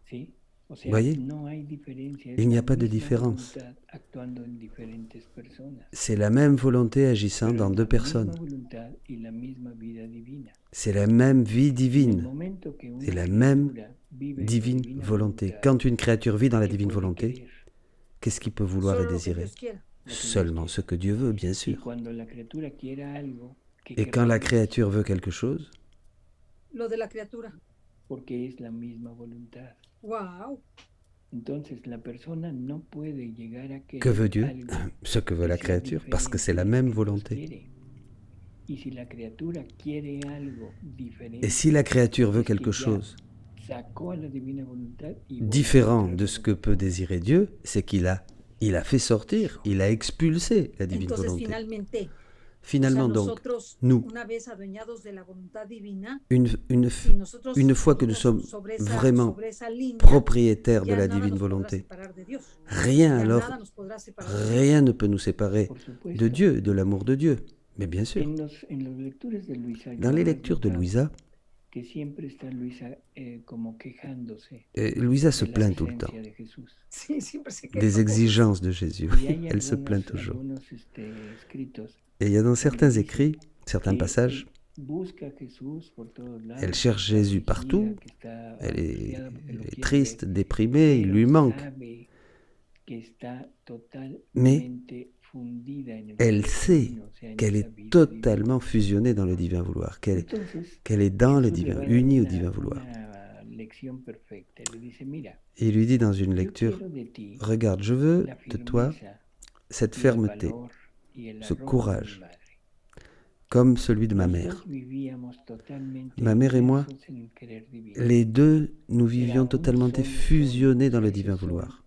¿Sí? O sea, Voyez, no hay diferencia. Es il n'y la a pas de misma différence. voluntad actuando en diferentes personas. C'est la même volonté agissant Pero dans la deux misma personnes. voluntad y la misma vida divina. C'est la même vie En el divine momento que una et la même criatura vive en la divine divina volonté. voluntad, Quand une créature vit dans la ¿qué divine puede volonté, querer? qu'est-ce qu'il peut vouloir et Solo lo que désirer? Dios quiera. Lo que Dios Seulement quiere. ce que Dieu veut, bien Y sûr. cuando la criatura quiera algo, ¿qué Et querrá quand la Dios? créature veut quelque chose, Lo de la criatura. Porque es la misma voluntad. Wow. Entonces la persona no puede llegar a que querer veut Dieu? algo Ce que veut que la sea créature, parce que c'est la diferente même de lo que Dios volonté. quiere. Y si la criatura quiere algo diferente, Et si la créature veut es que quelque ya chose sacó a la divina voluntad y différent volvió a de ce que peut désirer Dieu, c'est qu'il a fait sortir, il a expulsé la divine Entonces, volonté. finalmente, Finalement o sea, donc, nosotros, nous, una vez adueñados de la voluntad divina, une si nosotros une fois que nous vivimos sommes sobre vraiment sobre esa línea, propriétaires de ya la nada divine nos podrá volonté, separar de Dios. rien Ya alors, nada nos podrá separar de Dios. rien ne peut nous séparer por de supuesto. Dieu, de l'amour de Dieu. Mais bien sûr, En las lecturas de Luisa, yo dans les he lectures de notado Louisa, que siempre está Luisa como quejándose Louisa se de la plaint tout le temps presencia de Jesús. Sí, siempre se queja. des exigences de Jésus. Y hay Elle se plaint toujours. algunos escritos Et il y a dans certains dice écrits, certains que passages, busca a Jesús por todos lados, elle cherche está Jésus afligida, partout, que está elle est, angustiada porque elle lo est quiere triste, ver, déprimée, il lui pero manque. sabe que está Mais totalmente fundida en el elle poder sait divino, o sea, en qu'elle esa est vida divina. totalement fusionnée dans le divin vouloir, Entonces, qu'elle est dans le Jesús le divin, va a dar unie au una- divin vouloir. una lección perfecta. Le dice, mira, Et il lui dit dans une yo lecture, quiero de ti regarde, je veux la de toi firmeza cette y el fermeté, valor y el ce arrojo de mi courage, madre. comme celui de ma Los mère. dos vivíamos totalmente Ma mère et moi, inmersos en el querer divino, les deux, nous vivions totalement fusionnés dans le divin vouloir,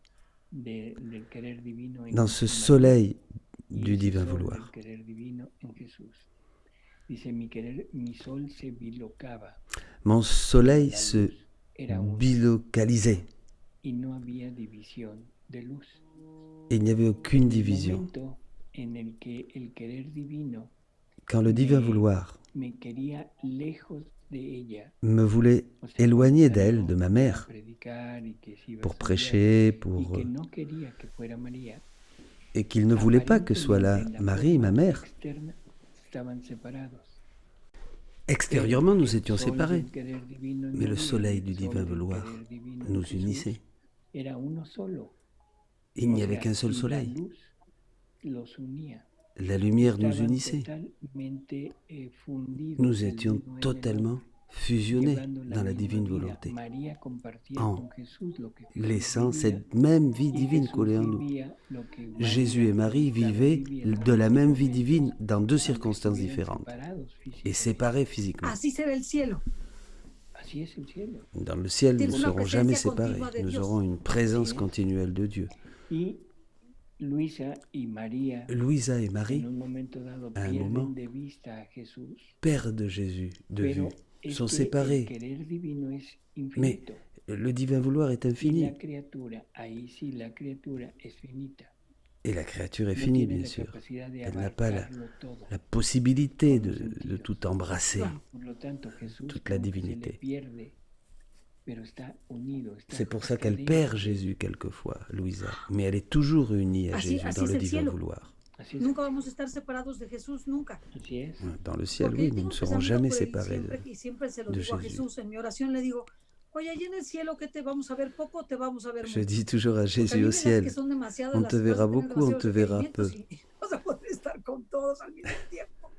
del querer divino en dans ce María, soleil y du ese divin sol vouloir. del querer divino en Jesús. Dice, mi sol se bilocaba, Mon soleil la se luz era uno bilocalisait. y no había división de luz. Et il n'y avait aucune En el division. momento en el que el querer divino Quand le divin vouloir me quería lejos de ella, me voulait o sea, éloigner salió d'elle, de ma a mère, predicar y que se iba a pour estudiar, prêcher, y pour... que no quería que fuera María, et qu'il ne voulait pas que soit là aparentemente en la Marie, ma forma mère. externa, estaban separados. Extérieurement, nous El étions sol séparés, del querer divino en mais le María y soleil el du sol divin del vouloir querer divino en nous Jesús unissait. era uno solo. Il n'y O avait sea, qu'un seul la soleil. luz los unía. La lumière nous Estaban unissait. totalmente fundidos Nous el étions uno en el totalement otro, fusionnés llevando la dans la misma divine vida. volonté, María compartía en con Jesús lo que Jesús laissant vivía, cette même vie y divine Jesús collée en nous. vivía lo que María Jésus et Marie estaba vivaient viviendo de la en même ese vie momento, divine dans deux aunque circonstances estuvieran différentes separados et físicamente. séparés physiquement. Así será el cielo. Así es el cielo. Dans le ciel, nous ne Tienes una serons jamais presencia séparés. continua de Nous Dios. aurons une présence Así es. continuelle de Dieu. Y Luisa y María Louisa et Marie, en un momento dado à un pierden moment, de vista a Jesús, perdent Jésus de vue, pero es sont que el séparés. querer divino es Mais infinito. le divin vouloir est Y infini la criatura, ahí sí la criatura es finita. et la créature est No finie, tiene bien la sûr. capacidad de Elle n'a pas abarcarlo todo. la possibilité Todos de sentidos. tout embrasser. Claro. Por lo tanto, Jesús toute la como que se le divinité. pierde, pero está unido, está C'est pour ça qu'elle dentro perd de Jésus quelquefois, Louisa. Mais elle est toujours unie à Así- Jésus así dans es le el divin cielo. vouloir. Así es, Nunca vamos a estar separados de Jesús, nunca. así es. Dans le ciel, Porque oui, yo nous tengo ne un serons pensamiento jamais por él séparés siempre, y siempre se lo de digo a Jésus. Jesús en mi oración, le digo, oye, allí en el cielo, ¿qué te vamos a ver poco o te vamos a ver Je mucho? dis toujours à Porque a mí Jésus me au da ciel, que son demasiadas on las- te vas a verra tener beaucoup, on demasiados te verra peu. requerimientos y vas a poder estar con todos al mismo tiempo.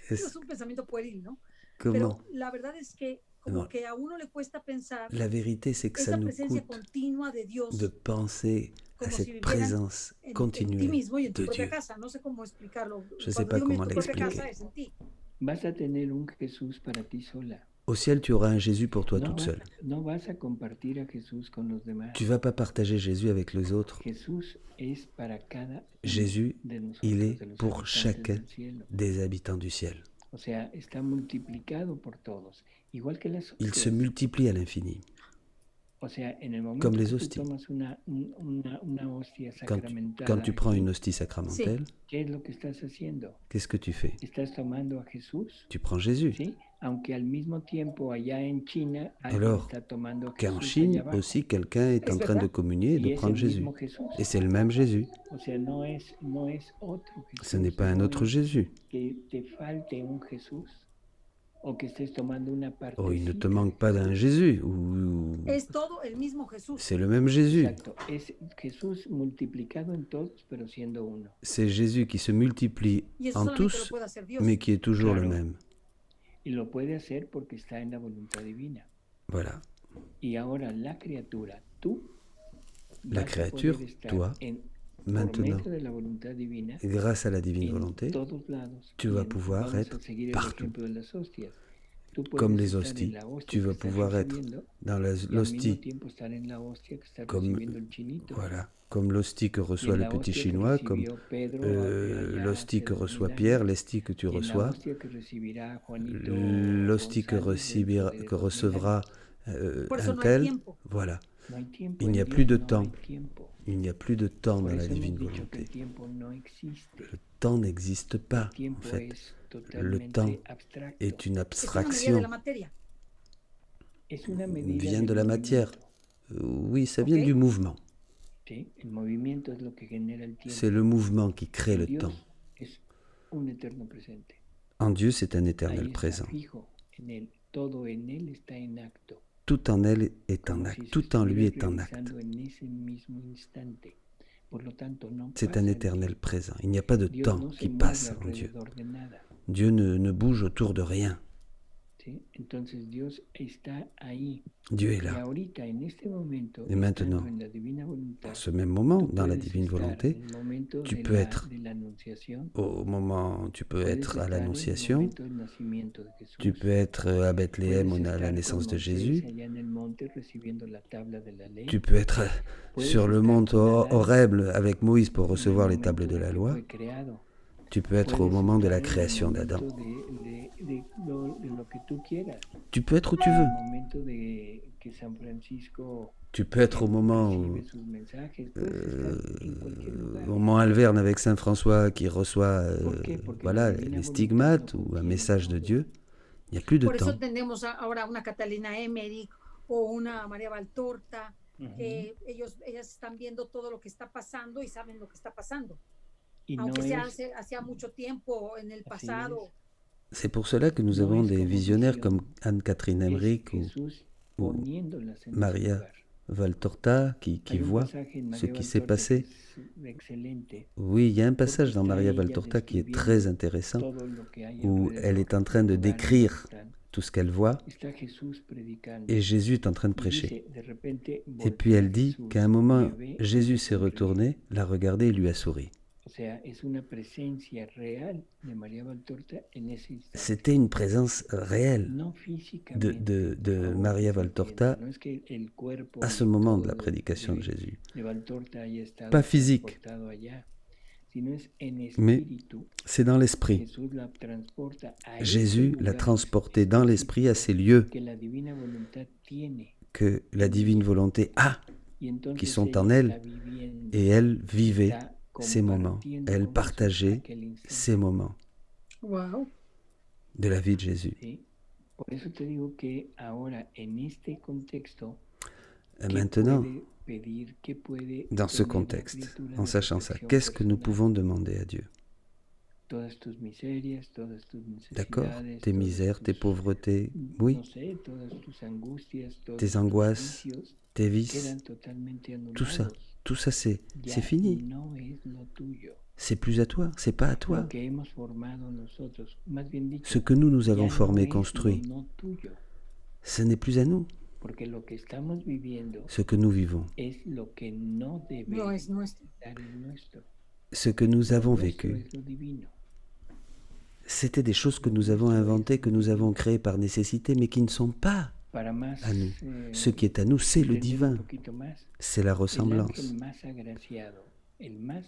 Eso es un pensamiento pueril, ¿no? Comment? Pero la verdad es que como No. que a uno le cuesta pensar La vérité, c'est que ça esa nous presencia coûte continua de Dios de penser à como si cette vivieran présence en ti continuelle mismo y en tu de propia Dieu. casa. No sé cómo explicarlo. Je sais Cuando pas digo en comment tu propia l'expliquer. casa es en ti. Vas a tener un Jesús para ti sola. Au ciel, tu auras un Jésus pour toi toute seule. No vas a compartir a Jesús con los demás. Tu ne vas pas partager Jésus avec les autres. Jesús es para cada Jésus, uno de nosotros, il est de los pour habitantes chacun del cielo. des habitants du ciel. O sea, está multiplicado por todos, igual que las Il se hostias. multiplie à l'infini, O sea, en el momento comme les que tú hosties. tomas una hostia Quand sacramentada, tu prends aquí, une hostie sacramentelle, ¿qué es lo que estás haciendo? qu'est-ce que tu fais? Estás tomando a Jesús, Tu prends Jésus. ¿sí? Aunque al mismo tiempo allá en China alguien Alors está tomando a qu'en Jesús Chine allá abajo. aussi, quelqu'un est en train de communier et Y de es prendre el Jésus. mismo Jesús. Et c'est le même Jésus. O sea, no es otro Jesús. Ce n'est pas un no autre es Jésus. que te falte un Jesús o que estés tomando una parte. Oh, il ne te manque pas d'un Jésus. Ou... Es todo el mismo Jesús. C'est le même Jésus. Exacto. Es Jesús multiplicado en todos, pero siendo uno. C'est Jésus qui se multiplie Y eso en solamente lo tous, puede hacer Dios. mais qui est toujours le Claro. même. Y lo puede hacer porque está en la voluntad divina. Voilà. Y ahora la criatura, tú, La vas a créature, poder estar toi, por maintenant, medio de la voluntad divina, et grâce à la divine en volonté, todos lados. tu Y vas pouvoir vamos a être seguir el partout. ejemplo de las hostias. Tú Comme puedes les estar en hosties. la hostia Tu que vas estás pouvoir être recibiendo dans y al mismo l'hostie, tiempo estar en la hostia que está comme, recibiendo el chinito. voilà, comme l'hostie que Y reçoit en le la petit hostia que chinois, comme recibió Pedro allá l'hostie hace que 2000 reçoit años. Pierre, l'hostie que tu Y en la reçois, hostia que recibirá Juanito l'hostie que, González dentro de que 2000 recevra años. Por eso un no hay tel. tiempo. Voilà. No hay tiempo, Il n'y en a plus de Dios no temps. hay tiempo. Il n'y a plus de temps Por dans la eso hemos divine dicho que volonté. el tiempo no existe. Le temps n'existe pas, El tiempo en fait. es Le temps totalmente abstracto. est une Es una medida de abstraction. la materia. Es una medida Vient del de la matière. movimiento. Oui, ça vient Ok. du mouvement. ¿Sí? El movimiento es lo que genera el tiempo. C'est le mouvement qui crée le Dios temps. es un eterno presente. En Dieu, c'est un Ahí éternel está présent. fijo en él. Todo en él está en acto. Tout en elle est en Como si acte. se Tout en lui estuviera est en acte. realizando en ese mismo instante. Por lo tanto, no C'est pasa un el éternel tiempo. présent. Il n'y a pas de Dios temps no se qui mueve passe en Dieu. alrededor de nada. Dieu ne bouge autour de rien. ¿Sí? Entonces Dios está ahí. Dieu est Y là. ahorita, en este momento, Et maintenant, estando en la divina voluntad, En ce même moment, tú dans la puedes divine estar volonté, en el momento tu de peux être de la anunciación, au moment, tu peux puedes être à estar en el l'Annonciation, momento del nacimiento de Jesús, tu peux être à Bethléem puedes à la estar naissance con de Moisés Jésus, allá en el monte recibiendo la tabla de la ley, tu peux être puedes sur le estar mont con Adán Horeb avec Moïse pour en el recevoir les momento tables de en la que loi, fue creado, tu peux être au puedes moment de la estar en el création d'Adam. momento de lo que tú quieras, Tu peux être où tu en veux. el momento de que San Francisco Tu peux être au moment où, recibe sus mensajes, puedes estar en cualquier lugar. au Mont Alverne avec Saint François qui reçoit ¿Por qué? Porque voilà, la divina les voluntad stigmates no ou un contiene message de todo. Dieu. Il n'y a plus de Por eso temps. tenemos ahora una Catalina Emmerich o una María Valtorta, que ellas están viendo todo lo que está pasando y saben lo que está pasando. Y no Aunque sea es, hacía mucho tiempo en el así pasado. C'est pour cela que nous No avons es des como visionnaires visión, comme Anne-Catherine es Emmerich ou Jesús ou poniéndolas en ese Maria lugar. Valtorta qui Hay un voit pasaje en ce María qui s'est Valtorta passé. que es excelente, Oui, il y a un porque passage dans está Maria ella Valtorta qui est describiendo très intéressant, todo lo que hay où elle est en alrededor train del de lugar en décrire donde están. tout ce qu'elle voit, Está Jesús predicando et Jésus est en train de y prêcher. dice, de repente Et puis elle voltea dit Jesús qu'à un y moment, la ve y Jésus le s'est sonríe. retourné, l'a regardé et lui a souri. O sea, es una presencia real de María Valtorta en ese instante. C'était une présence réelle No físicamente. de por favor, Maria que se Valtorta entienda. No es que el cuerpo à ce y moment de todo la prédication de Jésus. de Valtorta haya estado Pas physique, transportado allá, sino es en mais espíritu. c'est dans l'esprit. Jesús la transporta a ese Jésus l'a lugar transporté dans l'esprit à ces lieux que la divina voluntad tiene. que la divine volonté a, Y entonces qui sont ella en está elle, viviendo, et elle vivait está ces moments. compartiendo Elle con partageait aquel instante. ces moments Wow. de la vie de Jésus. ¿Sí? Por eso te digo que ahora en este contexto, Et ¿qué maintenant, puede pedir, qué puede dans ce tener la contexte, criatura en de sachant ça, perfección qu'est-ce que nous personal? pouvons demander à Dieu? Todas tus miserias, todas tus D'accord? necesidades, Tes todas misères, tes tus, pauvretés, oui, no sé, todas tus angustias, todos tes tus angoisses, vicios tes vices, quedan totalmente tout ça, anulados. tout ça c'est Ya fini. no es lo tuyo. C'est plus à toi, c'est pas à toi. Lo que hemos formado nosotros, más bien dicho, Ce que nous avons ya formé, no es construit, lo no tuyo, ce n'est plus à nous. porque lo que estamos viviendo Ce que nous vivons, es lo que no debe No es nuestro. estar en nuestro. ce que nous Lo avons nuestro vécu, es lo divino. C'était des choses que nous avons inventées, que nous avons créées par nécessité, mais qui ne sont pas Para más à nous. Ce qui est à nous, c'est le entender un divin, poquito más, c'est la el ressemblance. ángel más agraciado, el más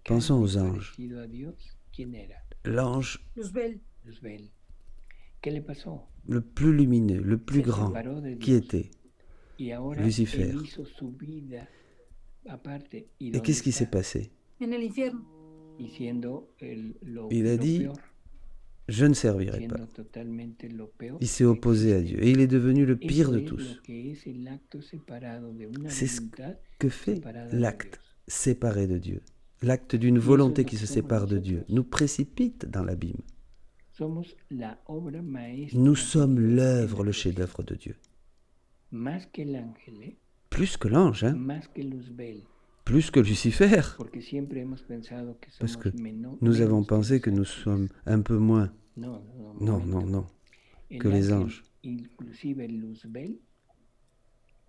Pensons cercano y aux anges. parecido a Dios, ¿quién era? L'ange Luzbel, Luzbel. ¿Qué le pasó? le plus lumineux, le plus Se grand, separó de qui Dios était y ahora Lucifer. él hizo su vida aparte. ¿Y Et dónde qu'est-ce qui s'est está? passé? en el infierno. Y siendo lo Il a dit, peor, je ne servirai pas. siendo totalmente lo peor Il s'est que opposé à existe. Dieu et il est devenu le pire Eso de es tous. lo que es el acto separado de una C'est ce voluntad que fait separada de l'acte Dios. séparé de Dieu. L'acte d'une Y eso es volonté lo qui que se somos sépare de Dieu nosotros. nous précipite dans l'abîme. Somos la obra maestra Nous de sommes Dios en l'œuvre, la le creación. chef-d'œuvre de Dieu. Más que el ángel, Plus que l'ange, hein? más que Luzbel, Plus que Lucifer. porque siempre hemos pensado que Parce somos que nous avons menos pensé que nous los ángeles. sommes un peu moins. No, Non, momento. non, non. El que les ángel, anges. inclusive Luzbel,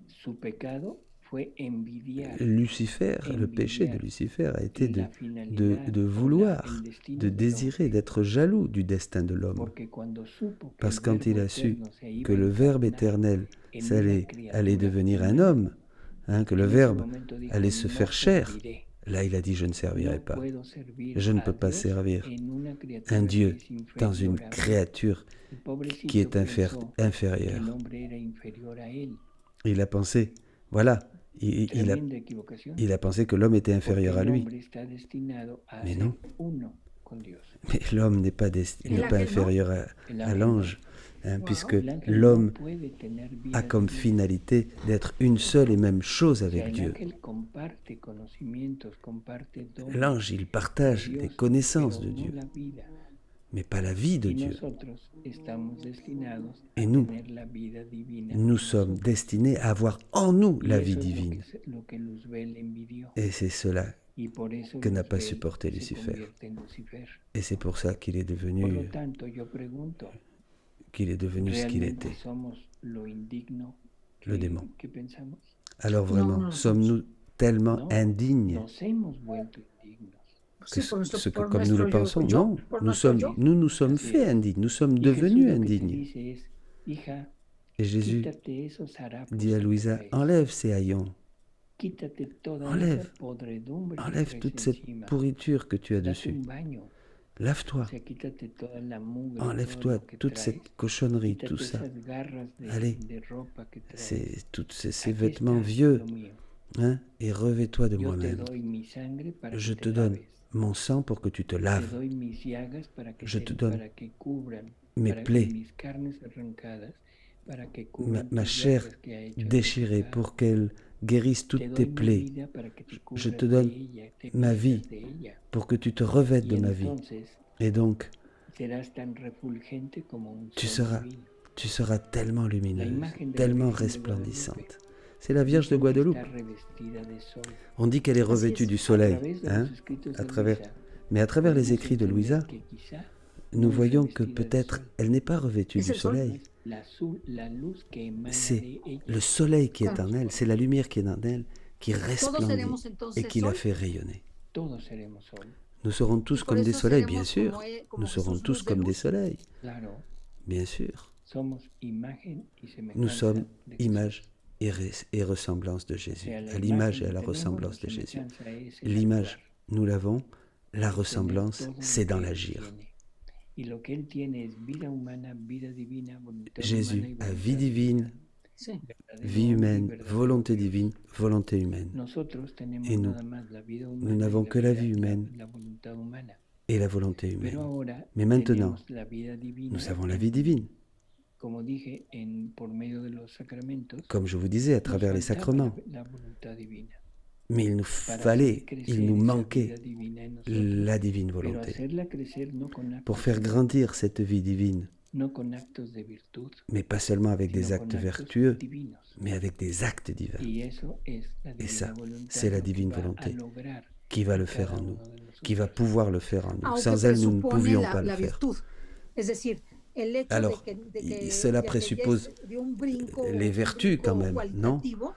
su pecado fue envidiar Lucifer, le péché de Lucifer a été la finalidad de o vouloir, el destino de del désirer, hombre. d'être jaloux du destin de l'homme. Porque cuando supo que Parce el que quand il Verbo a su eterno se iba que a le Verbe encarnar éternel en ça una allait criatura devenir un humana, homme, hein, que le en ese Verbe momento dijo, allait se "No faire chair, serviré, là il a dit je ne servirai no pas. puedo servir Je ne a peux pas Dios servir en una criatura un que Dieu es dans une inferior a mí". créature El pobrecito qui est pensó que el inférieure. hombre era inferior a él. Il a pensé, voilà, Tremenda equivocación. il a pensé que l'homme était Porque inférieur à el lui. hombre está destinado a Mais ser non. uno con Dios. Mais l'homme n'est pas, El n'est pas ángel, ¿no? inférieur El à ángel l'ange, hein, Wow. puisque El ángel no l'homme puede tener vida a comme divina. finalité d'être une seule et même chose O sea, avec el Dieu. ángel comparte conocimientos, comparte dones L'ange, il de partage Dios, les connaissances pero de no Dieu, la vida. mais pas la vie de Y Dieu. nosotros estamos destinados Et a nous, tener la vida divina. nous en sommes nosotros. destinés à avoir en nous Y la eso vie es divine. lo que Luzbel envidió. Et c'est cela, Y por eso que n'a pas Luzbel supporté se Lucifer. convierte en Lucifer. et c'est pour ça qu'il est Por lo devenu, tanto, yo pregunto, ce qu'il ¿realmente était, somos lo indigno le démon. que pensamos? Alors Non, vraiment, non, sommes-nous tellement No, indignes nos hemos vuelto indignos. Sí, que por nuestro- ce que por comme nous le nuestro yo- pensons? yo, Non, por nous nuestro sommes, yo. nous sommes Así faits es. indignes, nous sommes Y Jesús devenus lo que te indignes. dice es, hija, Et Jésus quítate esos harapos dit à que Louisa, traes. enlève ces haillons, Quítate toda Enlève. esa podredumbre que enlève traes toute cette encima. pourriture que tu as Date dessus, un baño. lave-toi, O sea, quítate toda la mugre, todo enlève-toi lo que toute traes. cette cochonnerie, Quítate tout ça, esas garras Allez. de ropa que traes. c'est tous ces Aquí vêtements está vieux, lo mío. hein, et revêt-toi de Yo te moi-même. doy mi sangre para Je que te te donne laves. mon sang pour que tu te Te laves, doy mis llagas para que, Je te donne para que cubran, mes para que plaies, mis carnes arrancadas, para que cubran ma tus chair llagas que ha hecho el déchirée pecado. pour qu'elle guérisse Te toutes doy tes mi plaies, vida para que te Je cubras te donne de ella, te ma vistas vie de ella. pour que tu te revêtes de Y ma vie. entonces Et donc, serás tan refulgente como un Tu sol seras divino. tu seras tellement lumineuse, imagen de la tellement Virgen de resplendissante. C'est la Vierge de Dicen que Guadeloupe. está revestida de sol. On dit qu'elle est revêtue es. du A soleil, través de hein, los escritos à de travers, Luisa, mais à travers les podemos écrits de entender Louisa, que quizá nous no es voyons que revestida de peut-être sol. elle n'est pas revêtue Es du el sol. soleil. La luz que emana C'est de ella. le soleil qui est Ah. en elle, c'est la lumière qui est en elle, qui Todos resplendit seremos entonces et qui la sol. fait rayonner. Todos seremos sol. Nous serons tous Por comme des eso soleils, seremos bien sûr. como Nous serons Jesús, tous luz de comme des luz. soleils, Claro, bien sûr. somos imagen y semejanza Nous sommes de Jesús. image et ressemblance de O Jésus, sea, la à l'image imagen et à la tenemos, ressemblance la de Jésus. semejanza es el L'image, actuar, nous l'avons, la tener ressemblance, todo lo c'est dans que él l'agir. tiene. Y lo que él tiene es vida humana, vida divina, voluntad Jésus humana y a voluntad vie divine, Sí. verdadero vie hombre y humaine, verdadero volonté Dios. divine, volonté humaine. Nosotros tenemos Et nous, nada más la vida humana nous y n'avons que la vie humaine la voluntad humana. et la volonté Pero humaine. ahora Mais maintenant, tenemos la vida divina, nous avons la vie divine. como dije, por medio de los sacramentos. Comme je vous disais, à Nos travers les faltaba sacrements. la voluntad divina. Mais il nous Para fallait, hacer crecer il nous esa manquait vida divina en nosotros. la divine Pero volonté. hacerla crecer no con Pour actos, faire grandir cette vie divine, no con actos de virtud, mais pas seulement avec sino des con actes actos vertueux, divinos. mais avec des actes divins, Y eso es la Et divina ça, voluntad, c'est la lo que divine va a volonté lograr qui va en le faire cada en nous, uno de nosotros. qui va pouvoir le faire en nous. Aunque Sans elle, nous ne presupone pouvions la, pas le la faire. virtud. Es decir, el hecho Alors, de que cela de présuppose de un brinco, les vertus quand même, non? cualitativo,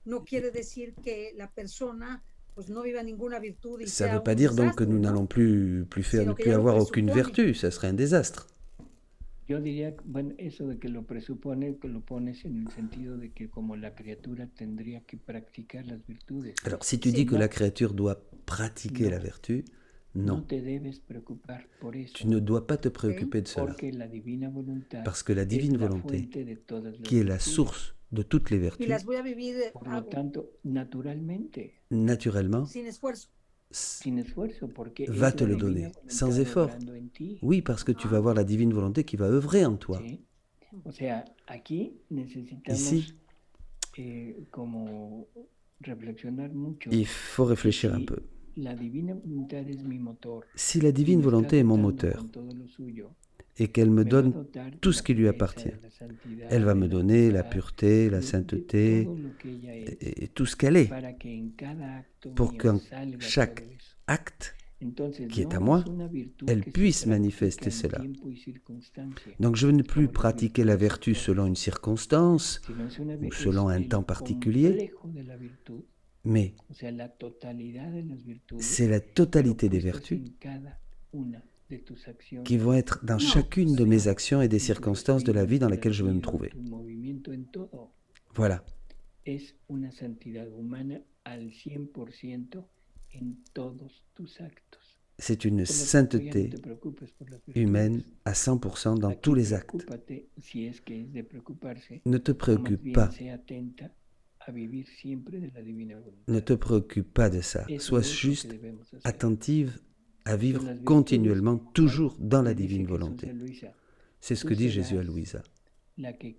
no quiere decir que la persona pues no viva ninguna virtud y Ça ne sea veut pas un dire donc que desastre, nous ¿no? n'allons Sino que plus ya lo avoir aucune presupone. vertu, ça serait un désastre. Yo diría, bueno, eso de que lo presupone, que lo pones en el sentido de que como la criatura tendría que practicar las virtudes. Alors si tu Sí, dis que no. la créature doit pratiquer No. la vertu, No non, te debes preocupar por eso, tu ne dois pas te préoccuper de cela, porque la divina voluntad parce que la es divine la volonté, fuente de todas las qui est la virtudes. source de toutes les y vertus, las voy a vivir Por lo tanto, naturalmente, naturellement, sin esfuerzo. sin esfuerzo, porque va es te la le divina donner, voluntad sans effort. obrando en ti. Oui, parce que tu vas voir la divine volonté qui va œuvrer en toi. ¿Sí? O sea, aquí necesitamos Ici, como reflexionar mucho. il faut réfléchir un Si peu. la divina voluntad es mi motor, Si la y divine me está volonté est mon dotando moteur con todo lo suyo, et qu'elle me me va a donne dotar de tout la ce qui lui pureza, appartient, de la santidad, elle va de me la donner la bondad, pureté, la de sainteté todo lo que ella es, et tout ce qu'elle est, para que en cada acto pour mío qu'en salga chaque todo eso. acte Entonces, qui est à no moi, es una virtud elle que se puisse practica manifester en cela. tiempo y circunstancia, Donc je ne veux plus como las pratiquer la virtudes vertu sociales, selon une circonstance sino es ou selon un el temps particulier, complejo de la virtud, mais o sea, la totalidad de las virtudes, c'est la pero totalité des puestas vertus en cada una de tus acciones, qui vont être dans Non, chacune de mes actions et des en tu circonstances de la respiro, vie dans en tu laquelle je veux me latido, en trouver. tu movimiento, en todo. Voilà. Es una santidad humana al 100% en todos tus actos. C'est une Por lo tanto, ya no sainteté te preocupes por las virtudes. humaine à 100% dans Aquí tous les actes. preocúpate, si es que es de preocuparse, Ne te o más préoccupe bien pas, sea atenta a vivir siempre de la divina voluntad. ne te préoccupe pas de ça. Eso Sois es lo que juste debemos hacer. attentive à Son vivre las virtudes, continuellement, toujours dans la le dice divine Jesús a volonté. Luisa, C'est ce tú que dit Jésus à serás Louisa. la que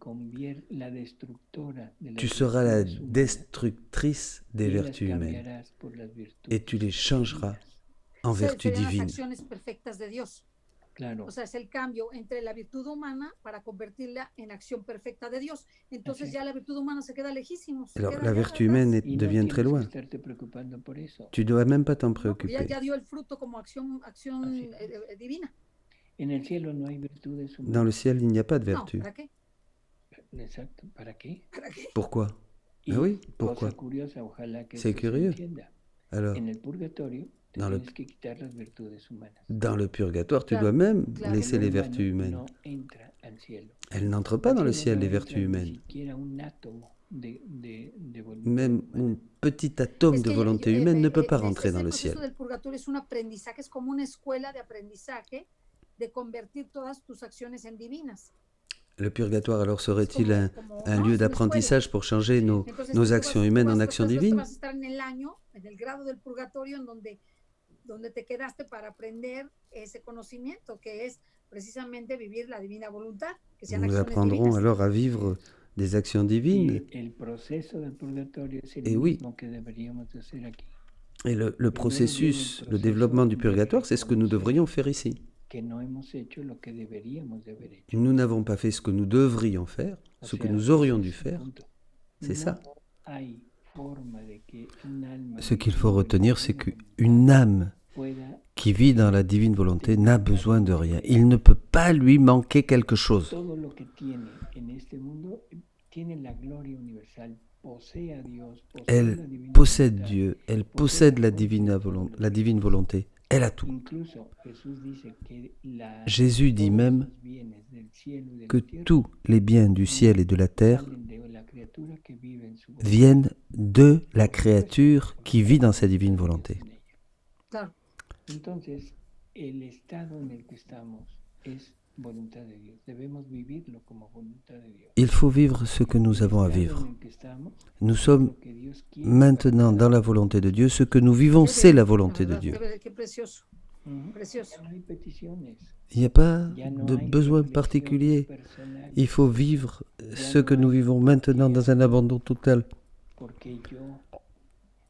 la destructora de las Tu seras la virtudes humanas destructrice des y las vertus humaines cambiarás por las virtudes et tu les changeras divinas. en vertus Serían las divines. acciones perfectas de Dios. Claro, O sea, es el cambio entre la virtud humana para convertirla en acción perfecta de Dios. Entonces Así ya la virtud humana se queda lejísimos. Se Alors queda la allá vertu atrás. humaine y no devient très tienes que loin. estarte preocupando por eso. Tu ne dois même pas t'en ¿No? Porque ya, préoccuper. ya dio el fruto como acción Así es. divina. En el cielo no hay virtudes Dans le humanas. ciel, il n'y a pas de No, vertu. ¿para qué? Exacto, ¿para qué? ¿Para qué? Pourquoi? Y Ah oui, pourquoi? cosa curiosa, ojalá que C'est esto se curieux. entienda. Alors, En el purgatorio te Dans le- tienes que quitar las virtudes humanas. dans le purgatoire, tu Claro, dois même claro. laisser El les humano vertus humaines. no entra al cielo. Elles n'entrent pas dans le Al ciel, no les entra vertus ni humaines. siquiera un átomo de voluntad Même humana. un petit atome Es de que volonté humaine ne peut pas rentrer dans el le proceso ciel. del purgatorio es un aprendizaje, es como una escuela de aprendizaje de convertir todas tus acciones en divinas. Le purgatoire, alors, serait-il un Como, un ¿no? lieu Es una d'apprentissage pour changer Entonces, nos tú actions vas- humaines en tú actions vas- tú divines? vas a estar en el año, en el grado del purgatorio, en donde te quedaste para aprender ese conocimiento, que es precisamente vivir la divina voluntad, que sean Nous acciones apprendrons divinas. alors à vivre des actions divines. Y el proceso del purgatorio es el Eh oui. mismo que deberíamos de hacer aquí. Et le processus, le développement du purgatoire, c'est ce que nous devrions faire ici. Que no hemos hecho lo que deberíamos de haber hecho. Nous n'avons pas fait ce que nous devrions faire, O ce que sea, nous aurions dû ese es el faire. punto. C'est ça. No hay forma de que un alma Ce qu'il que faut vive en la retenir, c'est divina qu'une âme pueda qui vit dans la divine volonté n'a besoin de rien. Il ne peut pas lui manquer quelque chose. todo lo que tiene en este mundo tiene la gloria universal, posee a Dios, posee la Elle divina possède voluntad. Dieu, elle possède la divine volonté. Elle a tout. Incluso Jesús dice que Jésus dit todos même los bienes del cielo y de que la tierra tous les biens du ciel et de la terre salen de la criatura que vive en su voluntad. viennent de la créature qui vit dans sa divine volonté. En ella. Claro. Entonces, el estado en el que estamos es voluntad de Dios. Debemos vivirlo como voluntad de Dios. Il faut vivre ce que nous avons à El estado vivre. en el que estamos, Nous sommes lo que Dios quiere maintenant dans la volonté de Dieu. Ce que nous vivons, c'est la volonté de verdad, Dieu. Qué precioso. Ujú. Precioso. Ya no hay peticiones, Il n'y a pas ya no de hay besoin reflexiones particulier. personales. Il faut vivre ce que nous vivons maintenant dans un abandon total.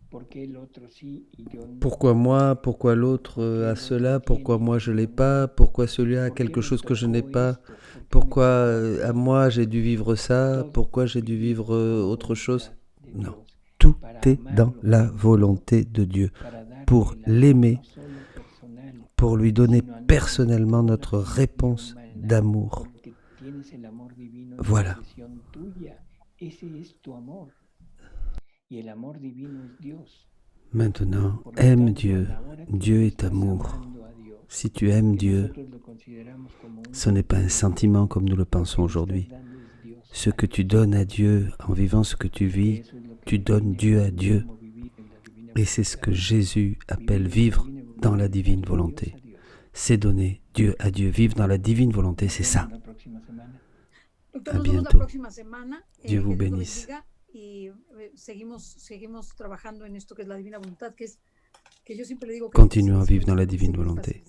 Porque el otro sí y yo no. Pourquoi moi? Pourquoi l'autre a cela? Pourquoi moi je l'ai pas? Pourquoi celui-là a ¿Por qué quelque me chose que je n'ai tocó pas? esto? ¿Por qué me Pourquoi tocó à moi j'ai dû vivre ça? Todo Pourquoi j'ai dû vivre como autre chose? voluntad de Non. Dios, Tout para est dans amarlo, la volonté de Dieu, para darle pour el amor, l'aimer, no solo personal, pour lui donner sino amor personnellement con la notre expresión réponse humana, d'amour. porque tienes el amor divino en Voilà. expresión tuya. Ese es tu amor. Y el amor divino es Dios. Maintenant, aime Dieu. Dieu est amour. Si tu aimes Dieu, ce n'est pas un sentiment comme nous le pensons aujourd'hui. Ce que tu donnes à Dieu en vivant ce que tu vis, tu donnes Dieu à Dieu. Et c'est ce que Jésus appelle vivre dans la divine volonté. C'est donner Dieu à Dieu. Vivre dans la divine volonté, c'est ça. À bientôt. Dieu vous bénisse. Continuons à vivre dans la divine volonté.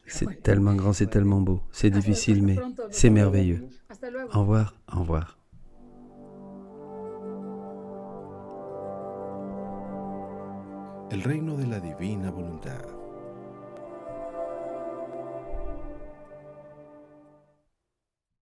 C'est tellement grand, c'est tellement beau. C'est difficile, mais c'est merveilleux. Au revoir, au revoir. El reino de la divina voluntad.